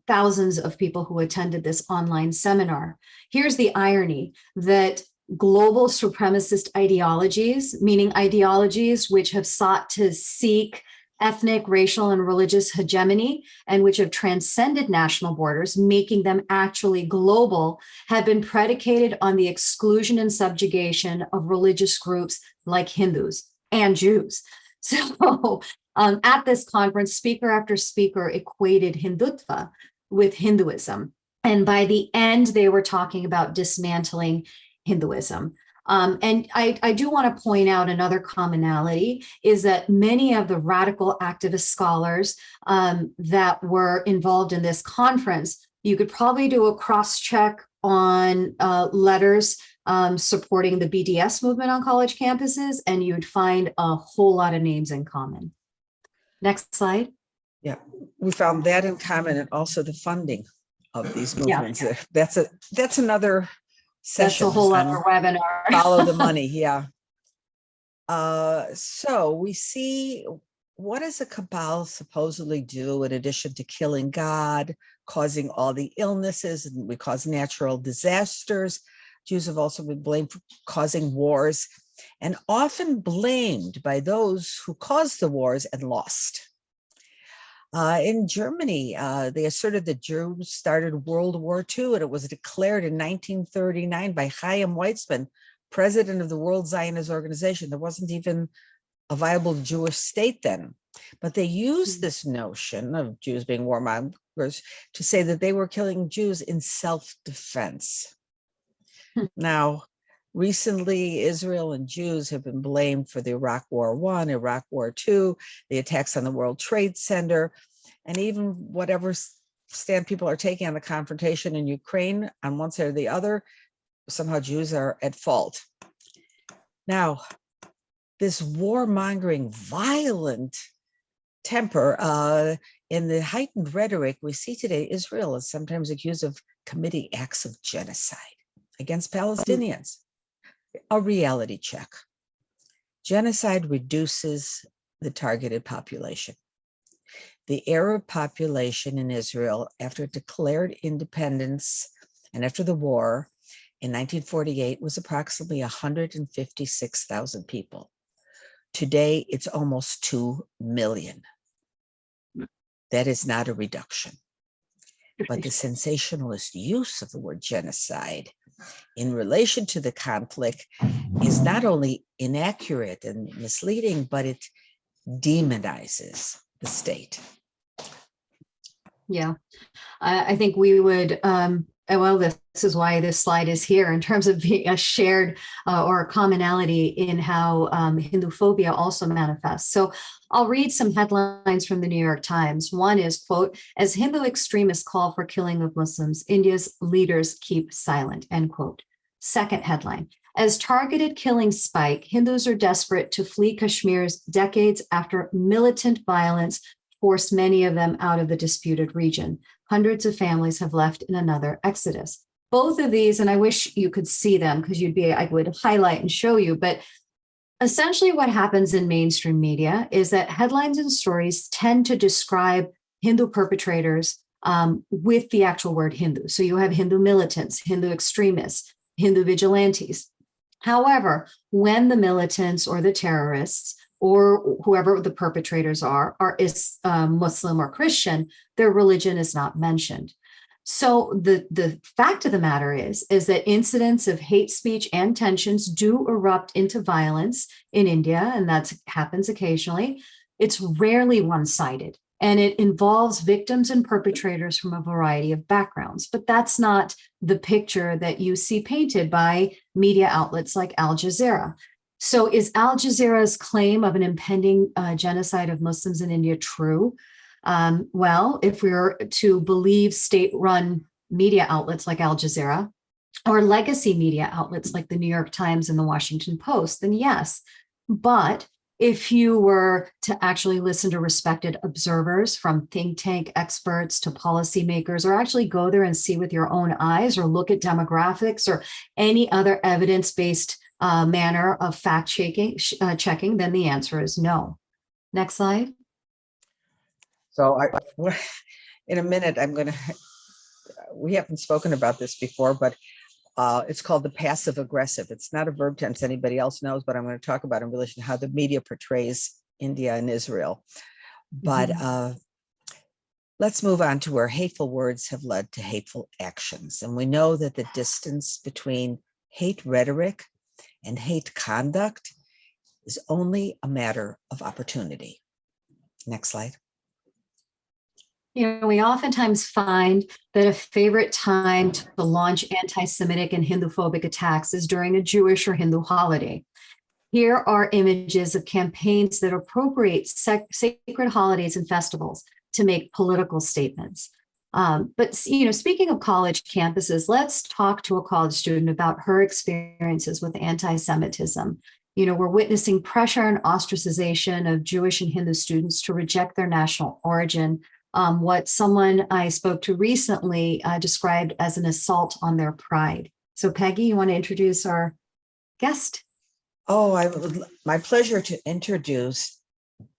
thousands of people who attended this online seminar. Here's the irony that global supremacist ideologies, meaning ideologies which have sought to seek ethnic, racial, and religious hegemony, and which have transcended national borders, making them actually global, have been predicated on the exclusion and subjugation of religious groups like Hindus and Jews. So at this conference, speaker after speaker equated Hindutva with Hinduism. And by the end, they were talking about dismantling Hinduism. And I do want to point out another commonality is that many of the radical activist scholars that were involved in this conference, you could probably do a cross-check on letters supporting the BDS movement on college campuses, and you'd find a whole lot of names in common. Next slide. Yeah, we found that in common, and also the funding of these movements. Yeah. That's another session. That's a whole other webinar. Follow the money. Yeah. So we see, what does a cabal supposedly do in addition to killing God, causing all the illnesses, and we cause natural disasters? Jews have also been blamed for causing wars, and often blamed by those who caused the wars and lost. In Germany, they asserted that Jews started World War II, and it was declared in 1939 by Chaim Weizmann, president of the World Zionist Organization. There wasn't even a viable Jewish state then, but they used this notion of Jews being warmongers to say that they were killing Jews in self-defense. Now, recently, Israel and Jews have been blamed for the Iraq War I, Iraq War II, the attacks on the World Trade Center, and even whatever stand people are taking on the confrontation in Ukraine on one side or the other, somehow Jews are at fault. Now, this warmongering, violent temper, in the heightened rhetoric we see today, Israel is sometimes accused of committing acts of genocide against Palestinians. A reality check. Genocide reduces the targeted population. The Arab population in Israel, after it declared independence and after the war in 1948, was approximately 156,000 people. Today, it's almost 2 million. That is not a reduction. But the sensationalist use of the word genocide in relation to the conflict is not only inaccurate and misleading, but it demonizes the state. Yeah, I think we would, well, this is why this slide is here in terms of being a shared or a commonality in how Hinduphobia also manifests. So I'll read some headlines from the New York Times. One is, quote, as Hindu extremists call for killing of Muslims, India's leaders keep silent, end quote. Second headline, as targeted killings spike, Hindus are desperate to flee Kashmir's decades after militant violence forced many of them out of the disputed region. Hundreds of families have left in another exodus. both of these, and I wish you could see them because I would highlight and show you, but essentially what happens in mainstream media is that headlines and stories tend to describe Hindu perpetrators with the actual word Hindu. So you have Hindu militants, Hindu extremists, Hindu vigilantes. However, when the militants or the terrorists or whoever the perpetrators are Muslim or Christian, their religion is not mentioned. So the fact of the matter is that incidents of hate speech and tensions do erupt into violence in India, and that happens occasionally. It's rarely one-sided, and it involves victims and perpetrators from a variety of backgrounds. But that's not the picture that you see painted by media outlets like Al Jazeera. So is Al Jazeera's claim of an impending genocide of Muslims in India true? Well, if we were to believe state-run media outlets like Al Jazeera or legacy media outlets like the New York Times and the Washington Post, then yes. But if you were to actually listen to respected observers, from think tank experts to policymakers, or actually go there and see with your own eyes, or look at demographics or any other evidence-based manner of fact checking, then the answer is no. Next slide. So in a minute, we haven't spoken about this before, but it's called the passive aggressive. It's not a verb tense anybody else knows, but I'm going to talk about in relation to how the media portrays India and Israel. But let's move on to where hateful words have led to hateful actions. And we know that the distance between hate rhetoric and hate conduct is only a matter of opportunity. Next slide. You know, we oftentimes find that a favorite time to launch anti-Semitic and Hinduphobic attacks is during a Jewish or Hindu holiday. Here are images of campaigns that appropriate sacred holidays and festivals to make political statements. But you know, speaking of college campuses, let's talk to a college student about her experiences with anti-Semitism. You know, we're witnessing pressure and ostracization of Jewish and Hindu students to reject their national origin. What someone I spoke to recently described as an assault on their pride. So Peggy, you want to introduce our guest? Oh, my pleasure to introduce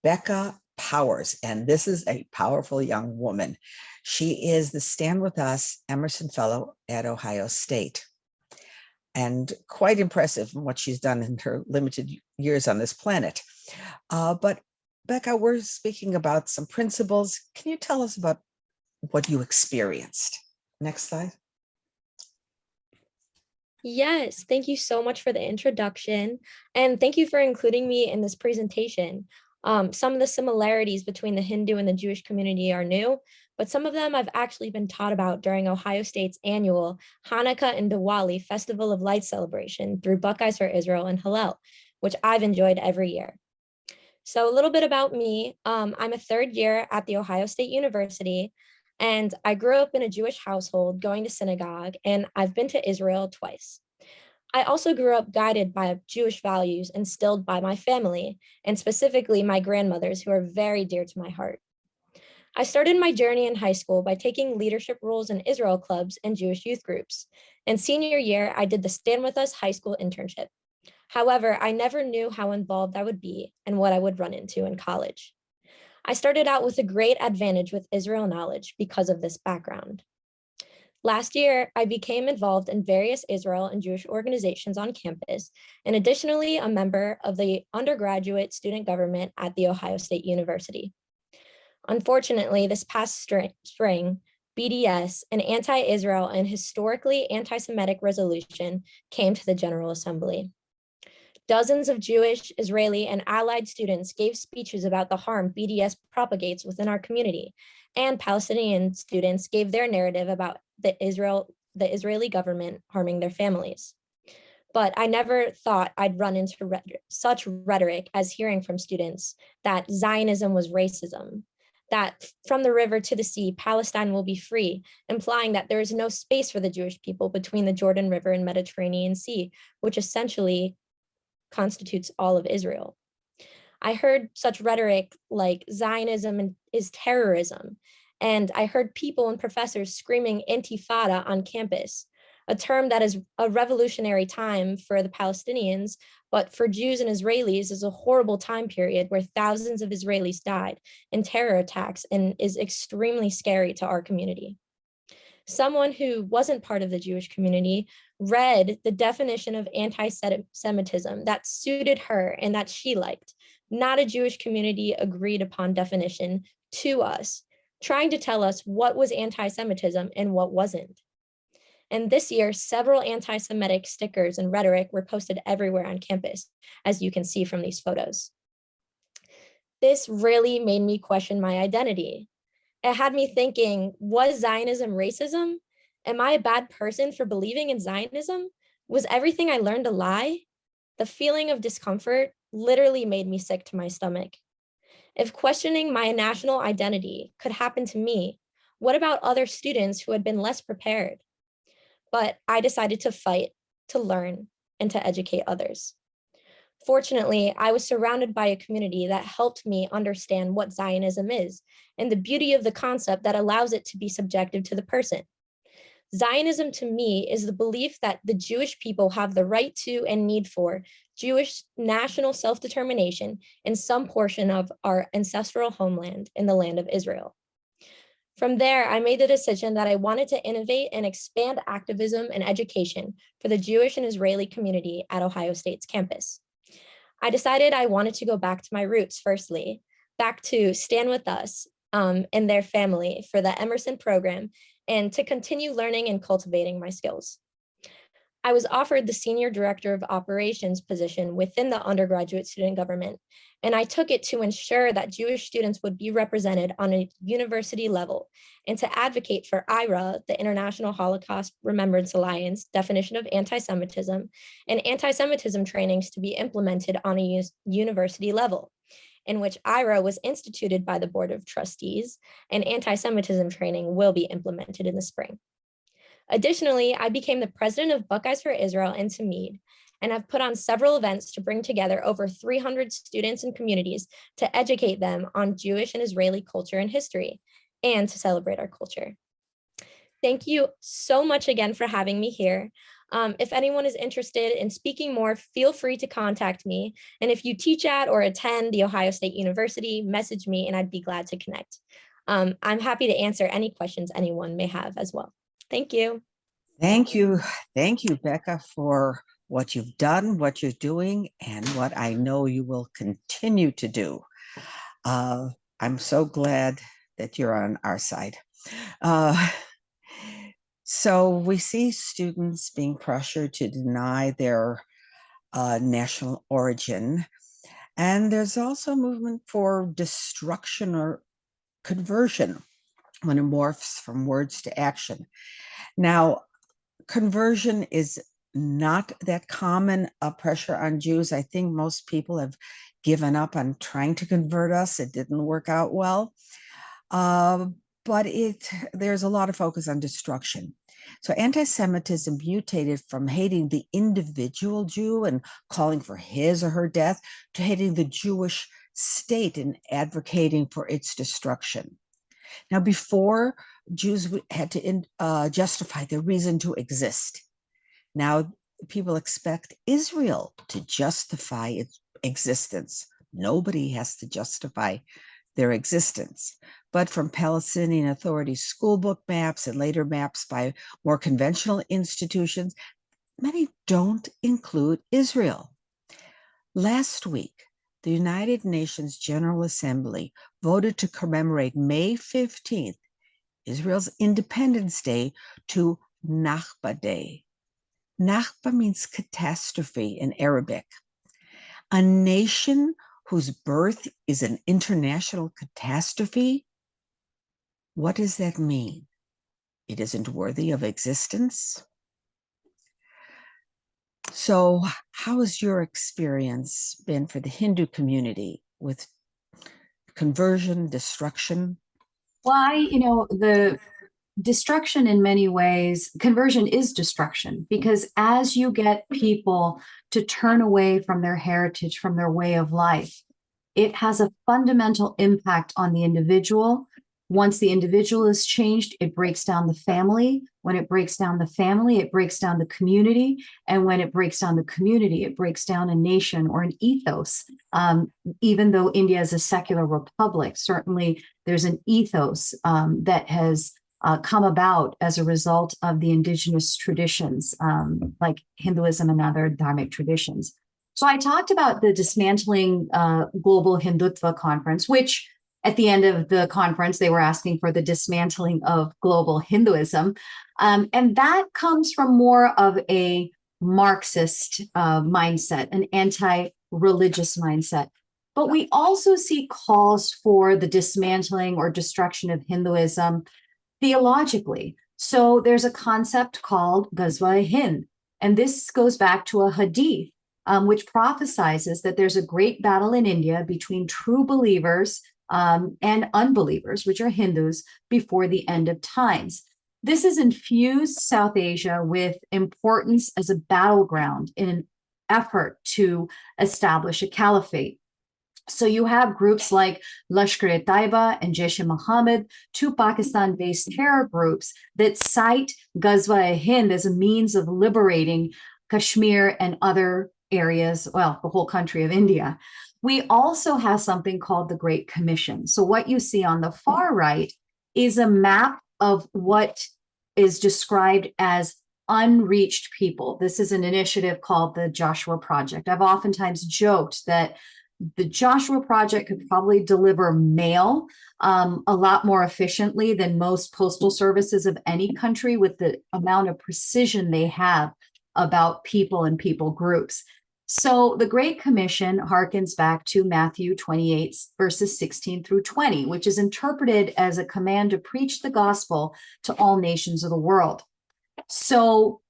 Becca Powers, and this is a powerful young woman. She is the Stand With Us Emerson Fellow at Ohio State, and quite impressive in what she's done in her limited years on this planet. But Becca, we're speaking about some principles. Can you tell us about what you experienced? Next slide. Yes, thank you so much for the introduction, and thank you for including me in this presentation. Some of the similarities between the Hindu and the Jewish community are new, but some of them I've actually been taught about during Ohio State's annual Hanukkah and Diwali Festival of Light celebration through Buckeyes for Israel and Hillel, which I've enjoyed every year. So a little bit about me. I'm a third year at the Ohio State University, and I grew up in a Jewish household going to synagogue, and I've been to Israel twice. I also grew up guided by Jewish values instilled by my family, and specifically my grandmothers, who are very dear to my heart. I started my journey in high school by taking leadership roles in Israel clubs and Jewish youth groups. And senior year, I did the Stand With Us high school internship. However, I never knew how involved I would be and what I would run into in college. I started out with a great advantage with Israel knowledge because of this background. Last year, I became involved in various Israel and Jewish organizations on campus, and additionally a member of the undergraduate student government at The Ohio State University. Unfortunately, this past spring, BDS, an anti-Israel and historically anti-Semitic resolution, came to the General Assembly. Dozens of Jewish, Israeli, and allied students gave speeches about the harm BDS propagates within our community, and Palestinian students gave their narrative about the Israeli government harming their families. But I never thought I'd run into such rhetoric as hearing from students that Zionism was racism, that from the river to the sea, Palestine will be free, implying that there is no space for the Jewish people between the Jordan River and Mediterranean Sea, which essentially constitutes all of Israel. I heard such rhetoric like Zionism is terrorism, and I heard people and professors screaming intifada on campus. a term that is a revolutionary time for the Palestinians, but for Jews and Israelis is a horrible time period where thousands of Israelis died in terror attacks and is extremely scary to our community. Someone who wasn't part of the Jewish community read the definition of anti-Semitism that suited her and that she liked, not a Jewish community agreed upon definition to us, trying to tell us what was anti-Semitism and what wasn't. And this year, several anti-Semitic stickers and rhetoric were posted everywhere on campus, as you can see from these photos. This really made me question my identity. It had me thinking, was Zionism racism? Am I a bad person for believing in Zionism? Was everything I learned a lie? The feeling of discomfort literally made me sick to my stomach. If questioning my national identity could happen to me, what about other students who had been less prepared? But I decided to fight, to learn, and to educate others. Fortunately, I was surrounded by a community that helped me understand what Zionism is and the beauty of the concept that allows it to be subjective to the person. Zionism to me is the belief that the Jewish people have the right to and need for Jewish national self-determination in some portion of our ancestral homeland in the land of Israel. From there, I made the decision that I wanted to innovate and expand activism and education for the Jewish and Israeli community at Ohio State's campus. I decided I wanted to go back to my roots, firstly, back to Stand With Us and their family for the Emerson program, and to continue learning and cultivating my skills. I was offered the Senior Director of Operations position within the undergraduate student government, and I took it to ensure that Jewish students would be represented on a university level and to advocate for IRA, the International Holocaust Remembrance Alliance definition of anti-Semitism, and anti-Semitism trainings to be implemented on a university level, in which IRA was instituted by the Board of Trustees, and anti-Semitism training will be implemented in the spring. Additionally, I became the president of Buckeyes for Israel in Tamid, and have put on several events to bring together over 300 students and communities to educate them on Jewish and Israeli culture and history, and to celebrate our culture. Thank you so much again for having me here. If anyone is interested in speaking more, feel free to contact me. And if you teach at or attend The Ohio State University, message me and I'd be glad to connect. I'm happy to answer any questions anyone may have as well. Thank you. Thank you. Thank you, Becca, for what you've done, what you're doing, and what I know you will continue to do. I'm so glad that you're on our side. So we see students being pressured to deny their national origin. And there's also movement for destruction or conversion when it morphs from words to action. Now, conversion is not that common a pressure on Jews. I think most people have given up on trying to convert us. It didn't work out well. But there's a lot of focus on destruction. So anti-Semitism mutated from hating the individual Jew and calling for his or her death to hating the Jewish state and advocating for its destruction. Now, before, Jews had to justify their reason to exist. Now, people expect Israel to justify its existence. Nobody has to justify their existence. But from Palestinian Authority school book maps and later maps by more conventional institutions, many don't include Israel. Last week, the United Nations General Assembly voted to commemorate May 15th, Israel's Independence Day, to Nakba Day. Nakba means catastrophe in Arabic. A nation whose birth is an international catastrophe? What does that mean? It isn't worthy of existence? So how has your experience been for the Hindu community with conversion, destruction? Why, the destruction in many ways, conversion is destruction, because as you get people to turn away from their heritage, from their way of life, it has a fundamental impact on the individual, Once the individual is changed, it breaks down the family. When it breaks down the family, it breaks down the community. And when it breaks down the community, it breaks down a nation or an ethos. Even though India is a secular republic, certainly there's an ethos that has come about as a result of the indigenous traditions, like Hinduism and other dharmic traditions. So I talked about the Dismantling Global Hindutva Conference, which at the end of the conference, they were asking for the dismantling of global Hinduism. And that comes from more of a Marxist mindset, an anti-religious mindset. But we also see calls for the dismantling or destruction of Hinduism theologically. So there's a concept called Ghazwa-e-Hind, and this goes back to a hadith, which prophesizes that there's a great battle in India between true believers and unbelievers, which are Hindus, before the end of times. This has infused South Asia with importance as a battleground in an effort to establish a caliphate. So you have groups like Lashkar-e-Taiba and Jaish-e-Mohammed, two Pakistan-based terror groups that cite Ghazwa-e-Hind as a means of liberating Kashmir and other areas, well, the whole country of India. We also have something called the Great Commission. So what you see on the far right is a map of what is described as unreached people. This is an initiative called the Joshua Project. I've oftentimes joked that the Joshua Project could probably deliver mail a lot more efficiently than most postal services of any country, with the amount of precision they have about people and people groups. So the Great Commission harkens back to Matthew 28, verses 16 through 20, which is interpreted as a command to preach the gospel to all nations of the world. So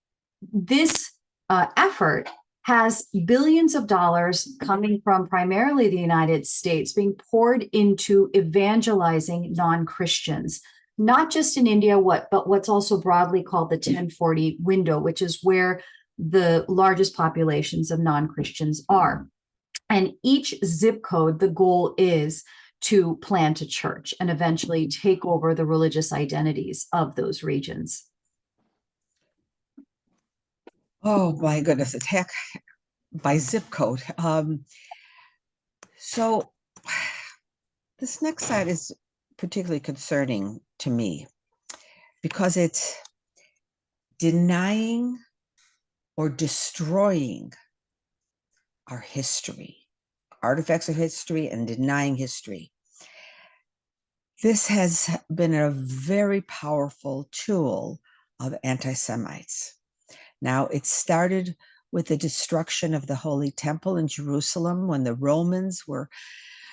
this effort has billions of dollars coming from primarily the United States being poured into evangelizing non-Christians, not just in India, but what's also broadly called the 1040 window, which is where the largest populations of non-Christians are. And each zip code, the goal is to plant a church and eventually take over the religious identities of those regions. Oh my goodness, attack by zip code. So this next slide is particularly concerning to me because it's denying or destroying our history, artifacts of history, and denying history. This has been a very powerful tool of anti-Semites. Now, it started with the destruction of the Holy Temple in Jerusalem when the Romans were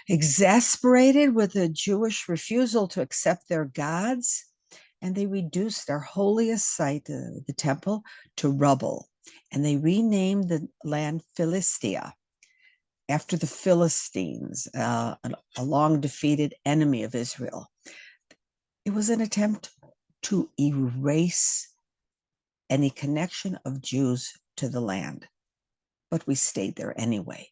exasperated with the Jewish refusal to accept their gods, and they reduced our holiest site, the temple, to rubble. And they renamed the land Philistia after the Philistines, a long defeated enemy of Israel. It was an attempt to erase any connection of Jews to the land, but we stayed there anyway.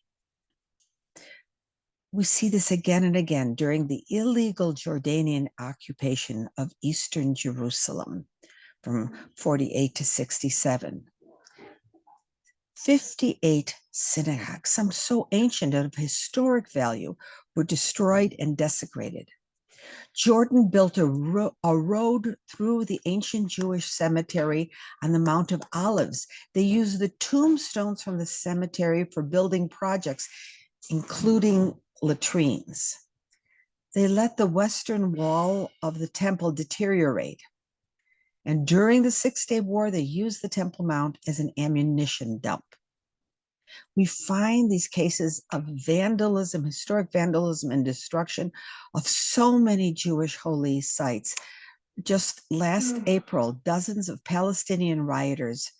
We see this again and again during the illegal Jordanian occupation of eastern Jerusalem from 48 to 67. 58 synagogues, some so ancient and of historic value, were destroyed and desecrated. Jordan built a road through the ancient Jewish cemetery on the Mount of Olives. They used the tombstones from the cemetery for building projects, including latrines. They let the western wall of the temple deteriorate. And during the Six-Day War, they used the Temple Mount as an ammunition dump. We find these cases of vandalism, historic vandalism and destruction of so many Jewish holy sites. Just last April, dozens of Palestinian rioters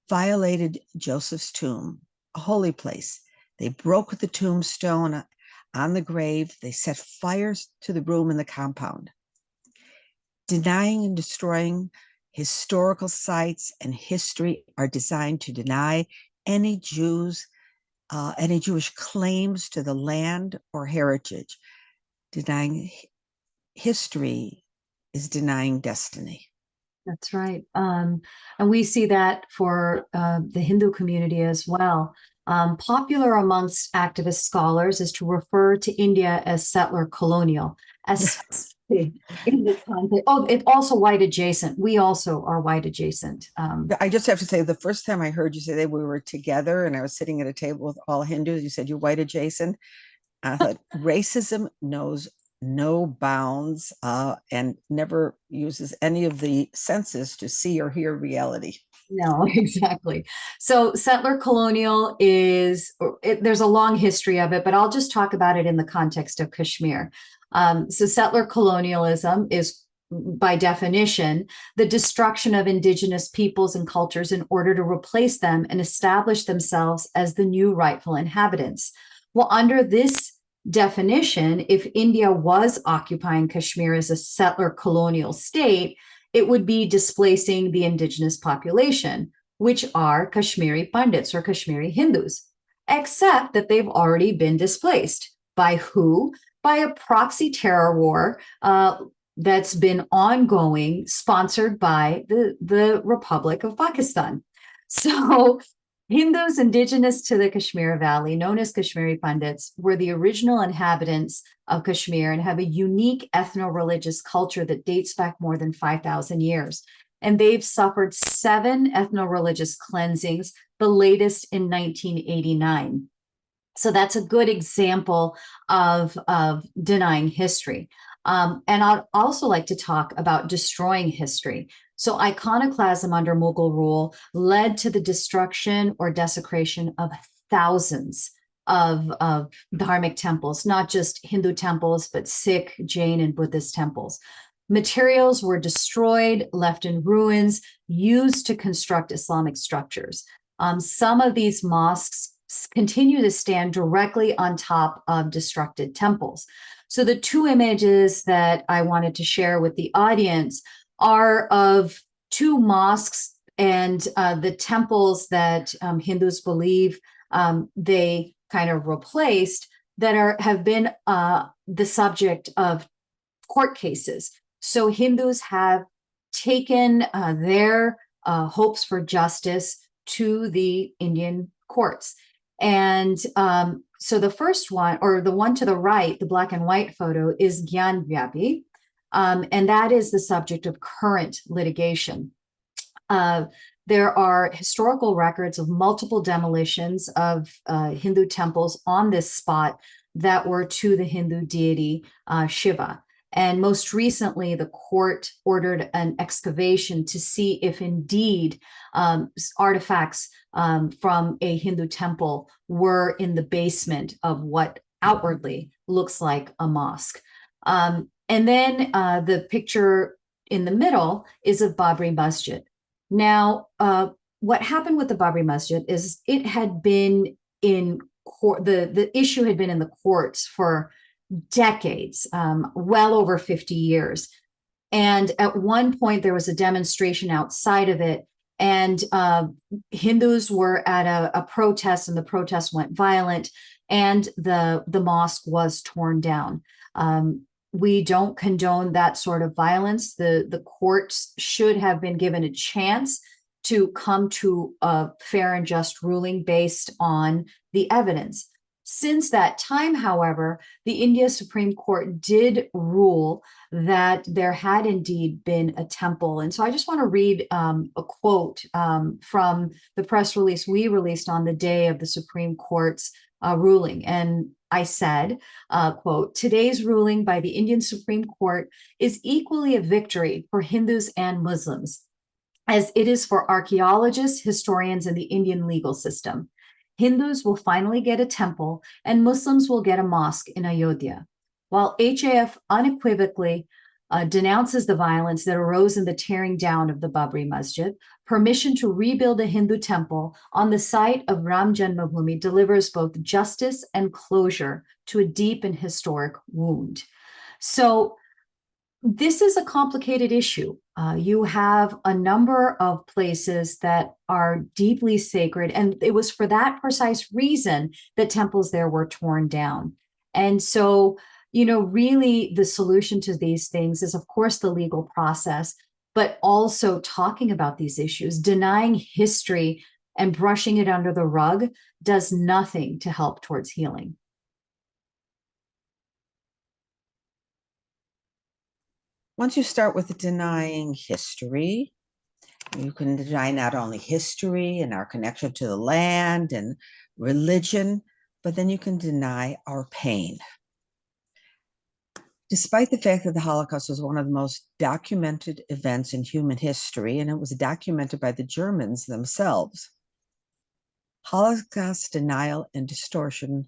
violated Joseph's tomb, a holy place. They broke the tombstone on the grave. They set fires to the room in the compound. Denying and destroying historical sites and history are designed to deny any Jewish claims to the land or heritage. Denying history is denying destiny. That's right. And we see that for the Hindu community as well. Popular amongst activist scholars is to refer to India as settler colonial, especially in the context. Oh, it's also white adjacent. We also are white adjacent. I just have to say, the first time I heard you say that we were together and I was sitting at a table with all Hindus, you said you're white adjacent. I thought racism knows no bounds and never uses any of the senses to see or hear reality. No, exactly. So settler colonial is, there's a long history of it, but I'll just talk about it in the context of Kashmir. So settler colonialism is, by definition, the destruction of indigenous peoples and cultures in order to replace them and establish themselves as the new rightful inhabitants. Well, under this definition, if India was occupying Kashmir as a settler colonial state, it would be displacing the indigenous population, which are Kashmiri Pandits or Kashmiri Hindus, except that they've already been displaced. By who? By a proxy terror war that's been ongoing, sponsored by the Republic of Pakistan. So Hindus indigenous to the Kashmir Valley, known as Kashmiri Pandits, were the original inhabitants of Kashmir and have a unique ethno-religious culture that dates back more than 5,000 years. And they've suffered 7 ethno-religious cleansings, the latest in 1989. So that's a good example of denying history. And I'd also like to talk about destroying history. So iconoclasm under Mughal rule led to the destruction or desecration of thousands of dharmic temples, not just Hindu temples, but Sikh, Jain, and Buddhist temples. Materials were destroyed, left in ruins, used to construct Islamic structures. Some of these mosques continue to stand directly on top of destructed temples. So the 2 images that I wanted to share with the audience are of 2 mosques and the temples that Hindus believe they kind of replaced that have been the subject of court cases. So Hindus have taken their hopes for justice to the Indian courts. And so the first one, or the one to the right, the black and white photo, is Gyan Vyapi. And that is the subject of current litigation. There are historical records of multiple demolitions of Hindu temples on this spot that were to the Hindu deity Shiva. And most recently, the court ordered an excavation to see if indeed artifacts from a Hindu temple were in the basement of what outwardly looks like a mosque. And then the picture in the middle is of Babri Masjid. Now, what happened with the Babri Masjid is it had been in court, the issue had been in the courts for decades, well over 50 years. And at one point, there was a demonstration outside of it, and Hindus were at a protest, and the protest went violent, and the mosque was torn down. We don't condone that sort of violence. The courts should have been given a chance to come to a fair and just ruling based on the evidence. Since that time, however, the India Supreme Court did rule that there had indeed been a temple. And so I just want to read a quote from the press release we released on the day of the Supreme Court's ruling. And I said, quote, "Today's ruling by the Indian Supreme Court is equally a victory for Hindus and Muslims, as it is for archaeologists, historians, and the Indian legal system. Hindus will finally get a temple, and Muslims will get a mosque in Ayodhya. While HAF unequivocally denounces the violence that arose in the tearing down of the Babri Masjid, permission to rebuild a Hindu temple on the site of Ram Janmabhoomi delivers both justice and closure to a deep and historic wound." So this is a complicated issue. You have a number of places that are deeply sacred, and it was for that precise reason that temples there were torn down. And so really the solution to these things is, of course, the legal process, but also talking about these issues. Denying history and brushing it under the rug does nothing to help towards healing. Once you start with denying history, you can deny not only history and our connection to the land and religion, but then you can deny our pain. Despite the fact that the Holocaust was one of the most documented events in human history, and it was documented by the Germans themselves, Holocaust denial and distortion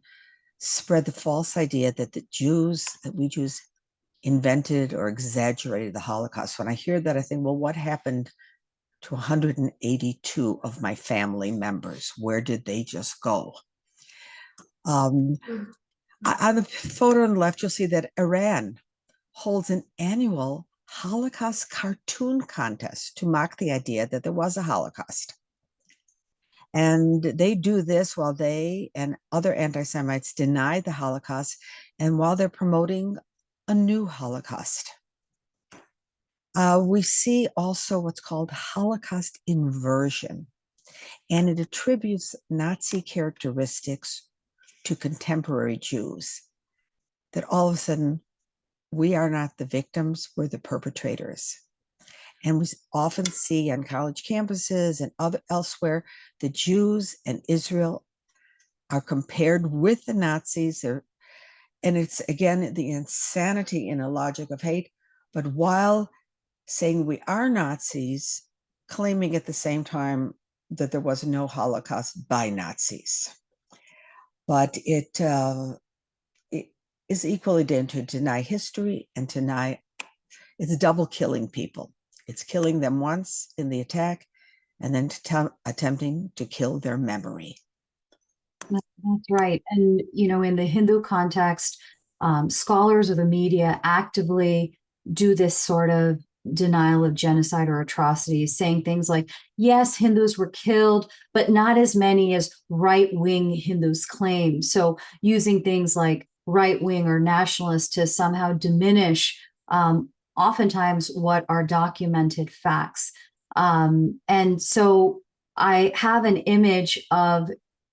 spread the false idea that we Jews invented or exaggerated the Holocaust. When I hear that, I think, well, what happened to 182 of my family members? Where did they just go? On the photo on the left, you'll see that Iran holds an annual Holocaust cartoon contest to mock the idea that there was a Holocaust. And they do this while they and other anti-Semites deny the Holocaust and while they're promoting a new Holocaust. We see also what's called Holocaust inversion, and it attributes Nazi characteristics to contemporary Jews, that all of a sudden we are not the victims, we're the perpetrators. And we often see on college campuses and elsewhere, the Jews and Israel are compared with the Nazis. And it's, again, the insanity in a logic of hate. But while saying we are Nazis, claiming at the same time that there was no Holocaust by Nazis. But it is equally dangerous to deny history and deny, it's double killing people. It's killing them once in the attack and then attempting to kill their memory. That's right. And, in the Hindu context, scholars or the media actively do this sort of denial of genocide or atrocities, saying things like, yes, Hindus were killed, but not as many as right-wing Hindus claim. So using things like right-wing or nationalist to somehow diminish oftentimes what are documented facts. And so I have an image of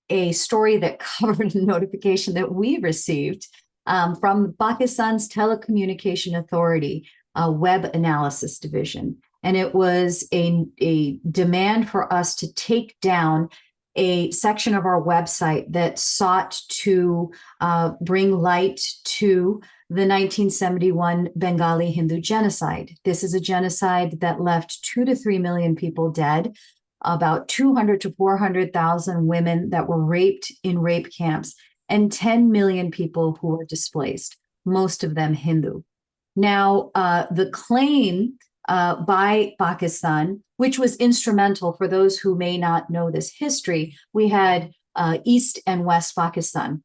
a story that covered a notification that we received from Pakistan's Telecommunication Authority, Web Analysis Division. And it was a demand for us to take down a section of our website that sought to bring light to the 1971 Bengali Hindu genocide. This is a genocide that left 2 to 3 million people dead, about 200 to 400,000 women that were raped in rape camps, and 10 million people who were displaced, most of them Hindu. Now, the claim by Pakistan, which was instrumental for those who may not know this history, we had East and West Pakistan.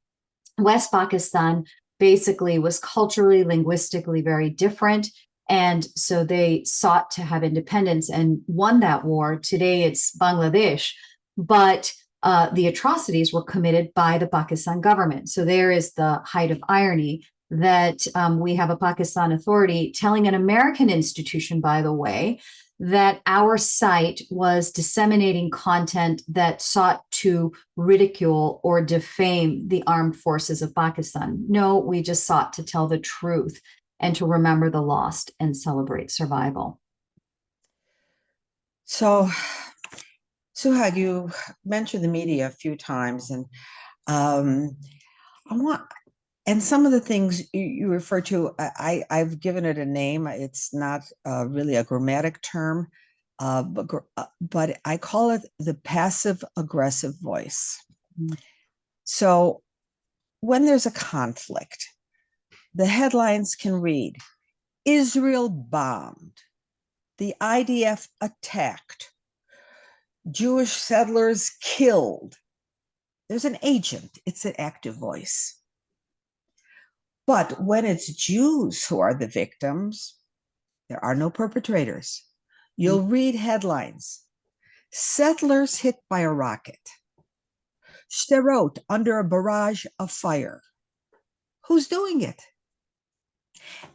West Pakistan basically was culturally, linguistically very different. And so they sought to have independence and won that war. Today it's Bangladesh, but the atrocities were committed by the Pakistan government. So there is the height of irony that we have a Pakistan authority telling an American institution, by the way, that our site was disseminating content that sought to ridicule or defame the armed forces of Pakistan. No, we just sought to tell the truth and to remember the lost and celebrate survival. So, Suhad, you mentioned the media a few times, and and some of the things you refer to, I've given it a name. It's not really a grammatic term, but I call it the passive aggressive voice. Mm-hmm. So when there's a conflict, the headlines can read, Israel bombed, the IDF attacked, Jewish settlers killed. There's an agent, it's an active voice. But when it's Jews who are the victims, there are no perpetrators. You'll read headlines, settlers hit by a rocket, Sderot under a barrage of fire. Who's doing it?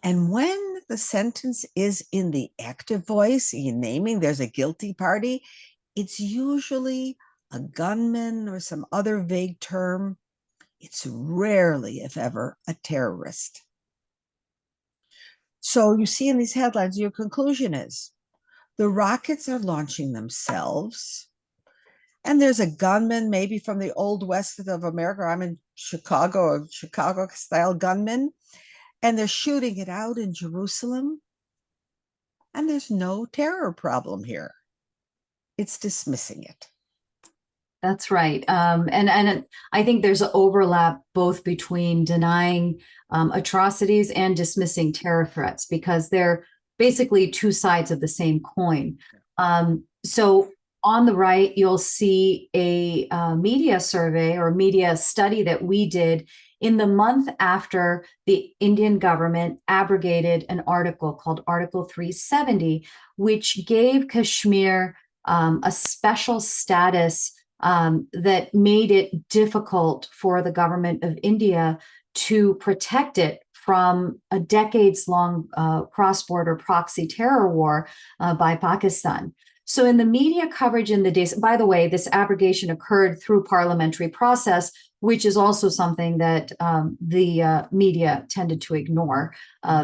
And when the sentence is in the active voice, in naming there's a guilty party, it's usually a gunman or some other vague term. It's rarely, if ever, a terrorist. So you see in these headlines, your conclusion is the rockets are launching themselves. And there's a gunman, maybe from the old west of America. I'm in Chicago, a Chicago style gunman, and they're shooting it out in Jerusalem. And there's no terror problem here. It's dismissing it. That's right. And I think there's an overlap both between denying atrocities and dismissing terror threats because they're basically two sides of the same coin. So on the right, you'll see a media survey or media study that we did in the month after the Indian government abrogated an article called Article 370, which gave Kashmir a special status that made it difficult for the government of India to protect it from a decades-long cross-border proxy terror war by Pakistan. So in the media coverage in the days, by the way, this abrogation occurred through parliamentary process, which is also something that the media tended to ignore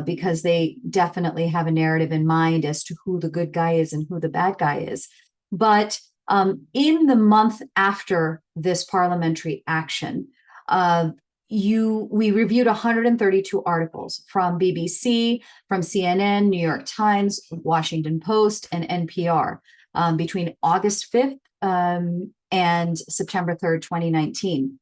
because they definitely have a narrative in mind as to who the good guy is and who the bad guy is. But in the month after this parliamentary action, we reviewed 132 articles from BBC, from CNN, New York Times, Washington Post, and NPR between August 5th and September 3rd, 2019.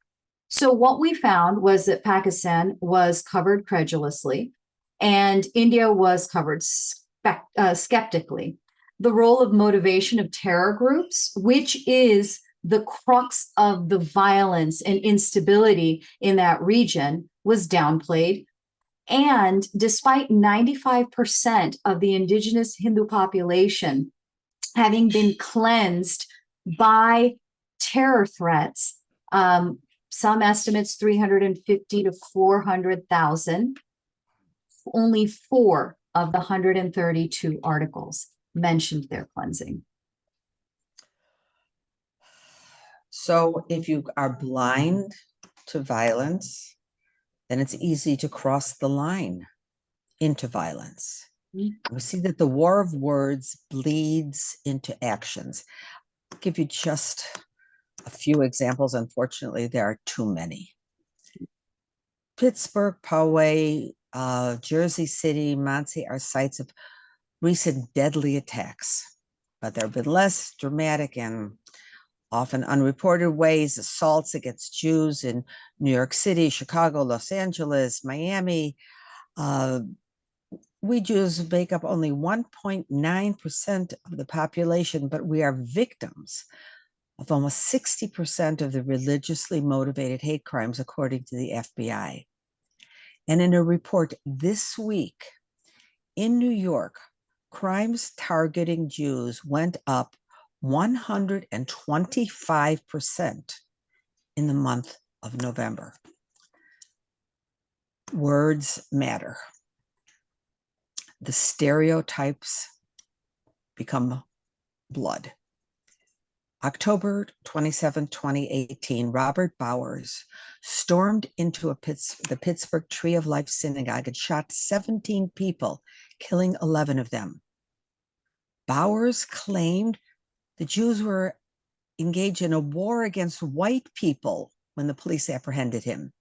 So what we found was that Pakistan was covered credulously and India was covered skeptically. The role of motivation of terror groups, which is the crux of the violence and instability in that region, was downplayed. And despite 95% of the indigenous Hindu population having been cleansed by terror threats, some estimates 350 to 400,000, only 4 of the 132 articles mentioned their cleansing. So if you are blind to violence, then it's easy to cross the line into violence. We see that the war of words bleeds into actions. I'll give you just a few examples. Unfortunately, there are too many. Pittsburgh, Poway, Jersey City, Muncie are sites of recent deadly attacks, but there have been less dramatic and often unreported ways, assaults against Jews in New York City, Chicago, Los Angeles, Miami. We Jews make up only 1.9% of the population, but we are victims of almost 60% of the religiously motivated hate crimes, according to the FBI. And in a report this week in New York, crimes targeting Jews went up 125% in the month of November. Words matter. The stereotypes become blood. October 27, 2018, Robert Bowers stormed into the Pittsburgh Tree of Life Synagogue and shot 17 people, killing 11 of them. Bowers claimed the Jews were engaged in a war against white people when the police apprehended him.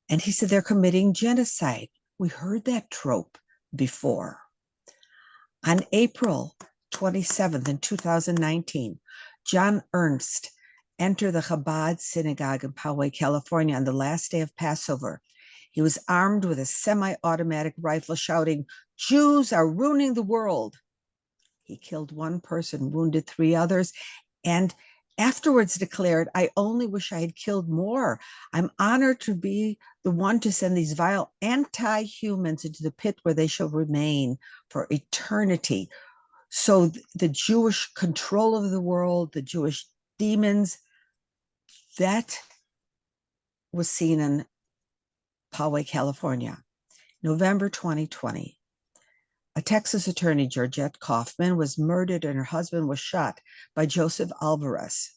And he said they're committing genocide. We heard that trope before. On April 27th in 2019, John Ernst entered the Chabad synagogue in Poway, California on the last day of Passover. He was armed with a semi-automatic rifle shouting, "Jews are ruining the world." He killed 1 person, wounded 3 others, and afterwards declared, "I only wish I had killed more. I'm honored to be the one to send these vile anti-humans into the pit where they shall remain for eternity." So the Jewish control of the world, the Jewish demons, that was seen in Poway, California. November 2020. A Texas attorney, Georgette Kaufman, was murdered and her husband was shot by Joseph Alvarez,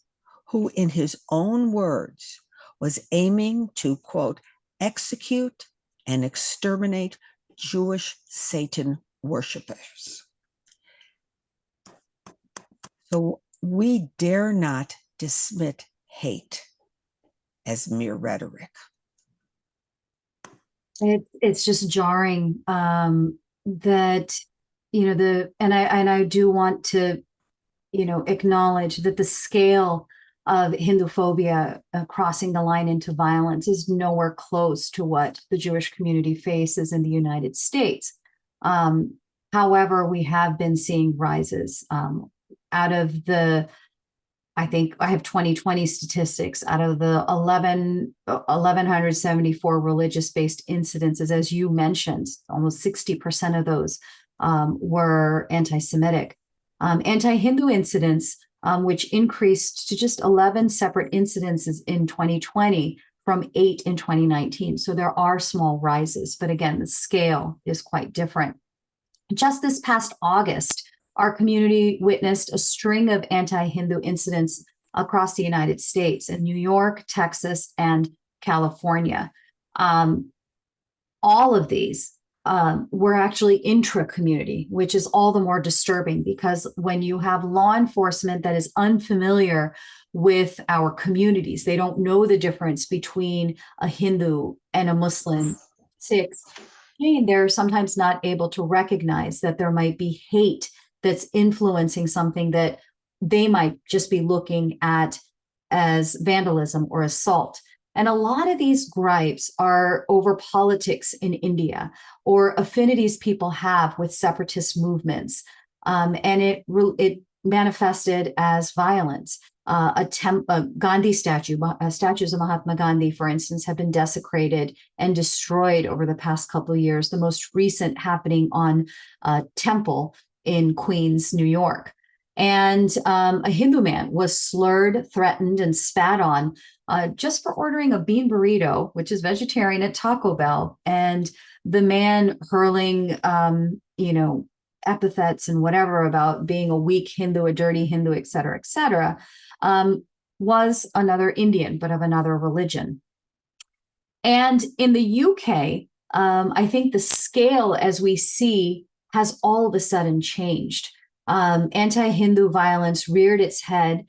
who, in his own words, was aiming to, quote, execute and exterminate Jewish Satan worshipers. So we dare not dismiss hate as mere rhetoric. It's just jarring that, and I do want to, acknowledge that the scale of Hinduphobia crossing the line into violence is nowhere close to what the Jewish community faces in the United States. However, we have been seeing rises out of the, I think I have 2020 statistics, out of the 1,174 religious-based incidences, as you mentioned, almost 60% of those were anti-Semitic. Anti-Hindu incidents, which increased to just 11 separate incidences in 2020 from 8 in 2019. So there are small rises, but again, the scale is quite different. Just this past August, our community witnessed a string of anti-Hindu incidents across the United States in New York, Texas, and California. All of these were actually intra-community, which is all the more disturbing, because when you have law enforcement that is unfamiliar with our communities, they don't know the difference between a Hindu and a Muslim, Sikh, they're sometimes not able to recognize that there might be hate that's influencing something that they might just be looking at as vandalism or assault. And a lot of these gripes are over politics in India or affinities people have with separatist movements. And it manifested as violence. A Gandhi statues of Mahatma Gandhi, for instance, have been desecrated and destroyed over the past couple of years. The most recent happening on a temple in Queens, New York. And a Hindu man was slurred, threatened, and spat on just for ordering a bean burrito, which is vegetarian, at Taco Bell. And the man hurling, epithets and whatever about being a weak Hindu, a dirty Hindu, et cetera, was another Indian, but of another religion. And in the UK, I think the scale, as we see, has all of a sudden changed. Anti-Hindu violence reared its head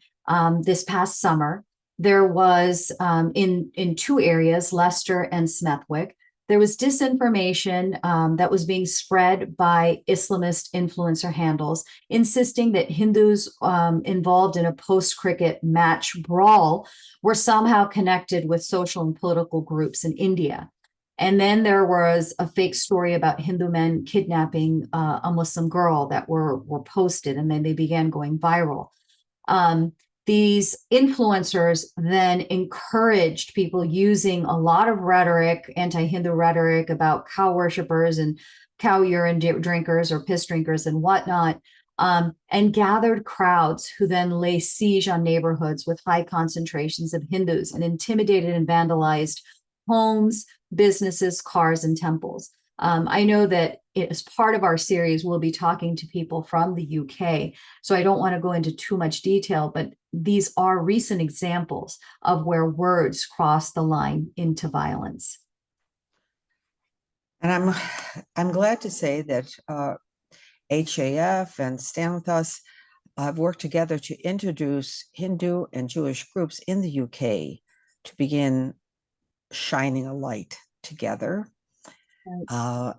this past summer. There was in two areas, Leicester and Smethwick, there was disinformation that was being spread by Islamist influencer handles, insisting that Hindus involved in a post-cricket match brawl were somehow connected with social and political groups in India. And then there was a fake story about Hindu men kidnapping a Muslim girl that were posted, and then they began going viral. These influencers then encouraged people using a lot of rhetoric, anti-Hindu rhetoric about cow worshippers and cow urine drinkers or piss drinkers and whatnot, and gathered crowds who then lay siege on neighborhoods with high concentrations of Hindus and intimidated and vandalized homes, businesses, cars, and temples. I know that as part of our series, we'll be talking to people from the UK, so I don't want to go into too much detail, but these are recent examples of where words cross the line into violence. And I'm glad to say that HAF and Stand With Us have worked together to introduce Hindu and Jewish groups in the UK to begin shining a light together,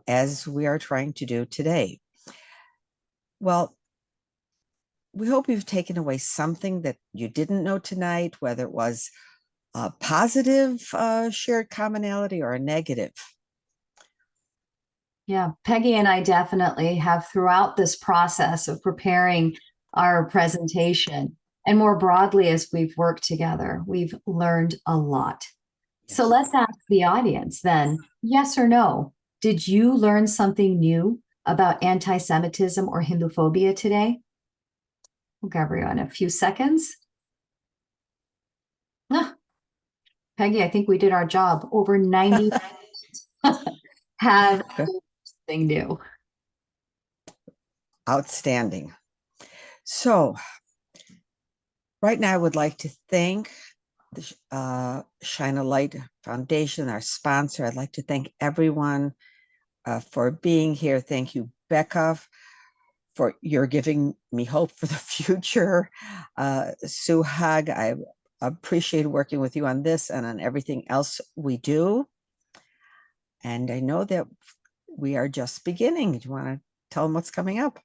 as we are trying to do today. Well, we hope you've taken away something that you didn't know tonight, whether it was a positive shared commonality or a negative. Yeah, Peggy and I definitely have, throughout this process of preparing our presentation, and more broadly as we've worked together, we've learned a lot. Yes. So let's ask the audience then, yes or no, did you learn something new about anti-Semitism or Hinduphobia today? We'll give everyone a few seconds. Peggy, I think we did our job. Over 90 have Good. something new. Outstanding. So right now I would like to thank the Shine a Light Foundation, our sponsor. I'd like to thank everyone for being here. Thank you, Becca, for your giving me hope for the future. Suhag, I appreciate working with you on this and on everything else we do. And I know that we are just beginning. Do you want to tell them what's coming up?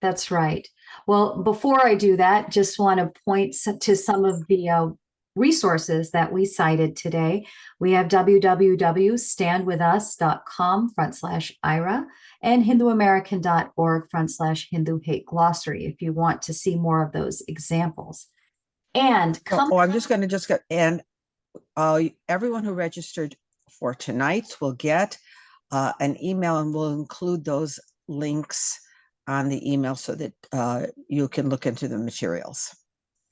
That's right. Well, before I do that, just want to point to some of the resources that we cited today. We have www.standwithus.com/IRA and hinduamerican.org/Hindu hate glossary if you want to see more of those examples. And I'm just going to go, and everyone who registered for tonight will get an email, and we'll include those links on the email so that you can look into the materials.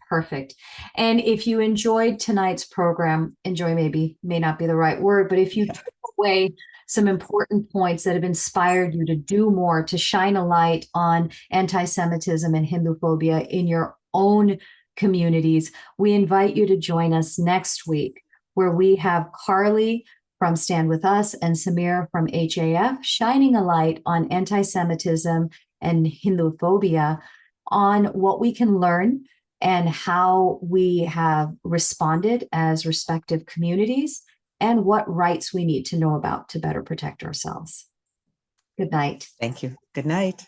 Perfect. And if you enjoyed tonight's program, enjoy may not be the right word, but if you took away some important points that have inspired you to do more, to shine a light on anti-Semitism and Hinduphobia in your own communities, we invite you to join us next week, where we have Carly from Stand With Us and Samir from HAF shining a light on anti-Semitism and Hinduphobia, on what we can learn and how we have responded as respective communities, and what rights we need to know about to better protect ourselves. Good night. Thank you. Good night.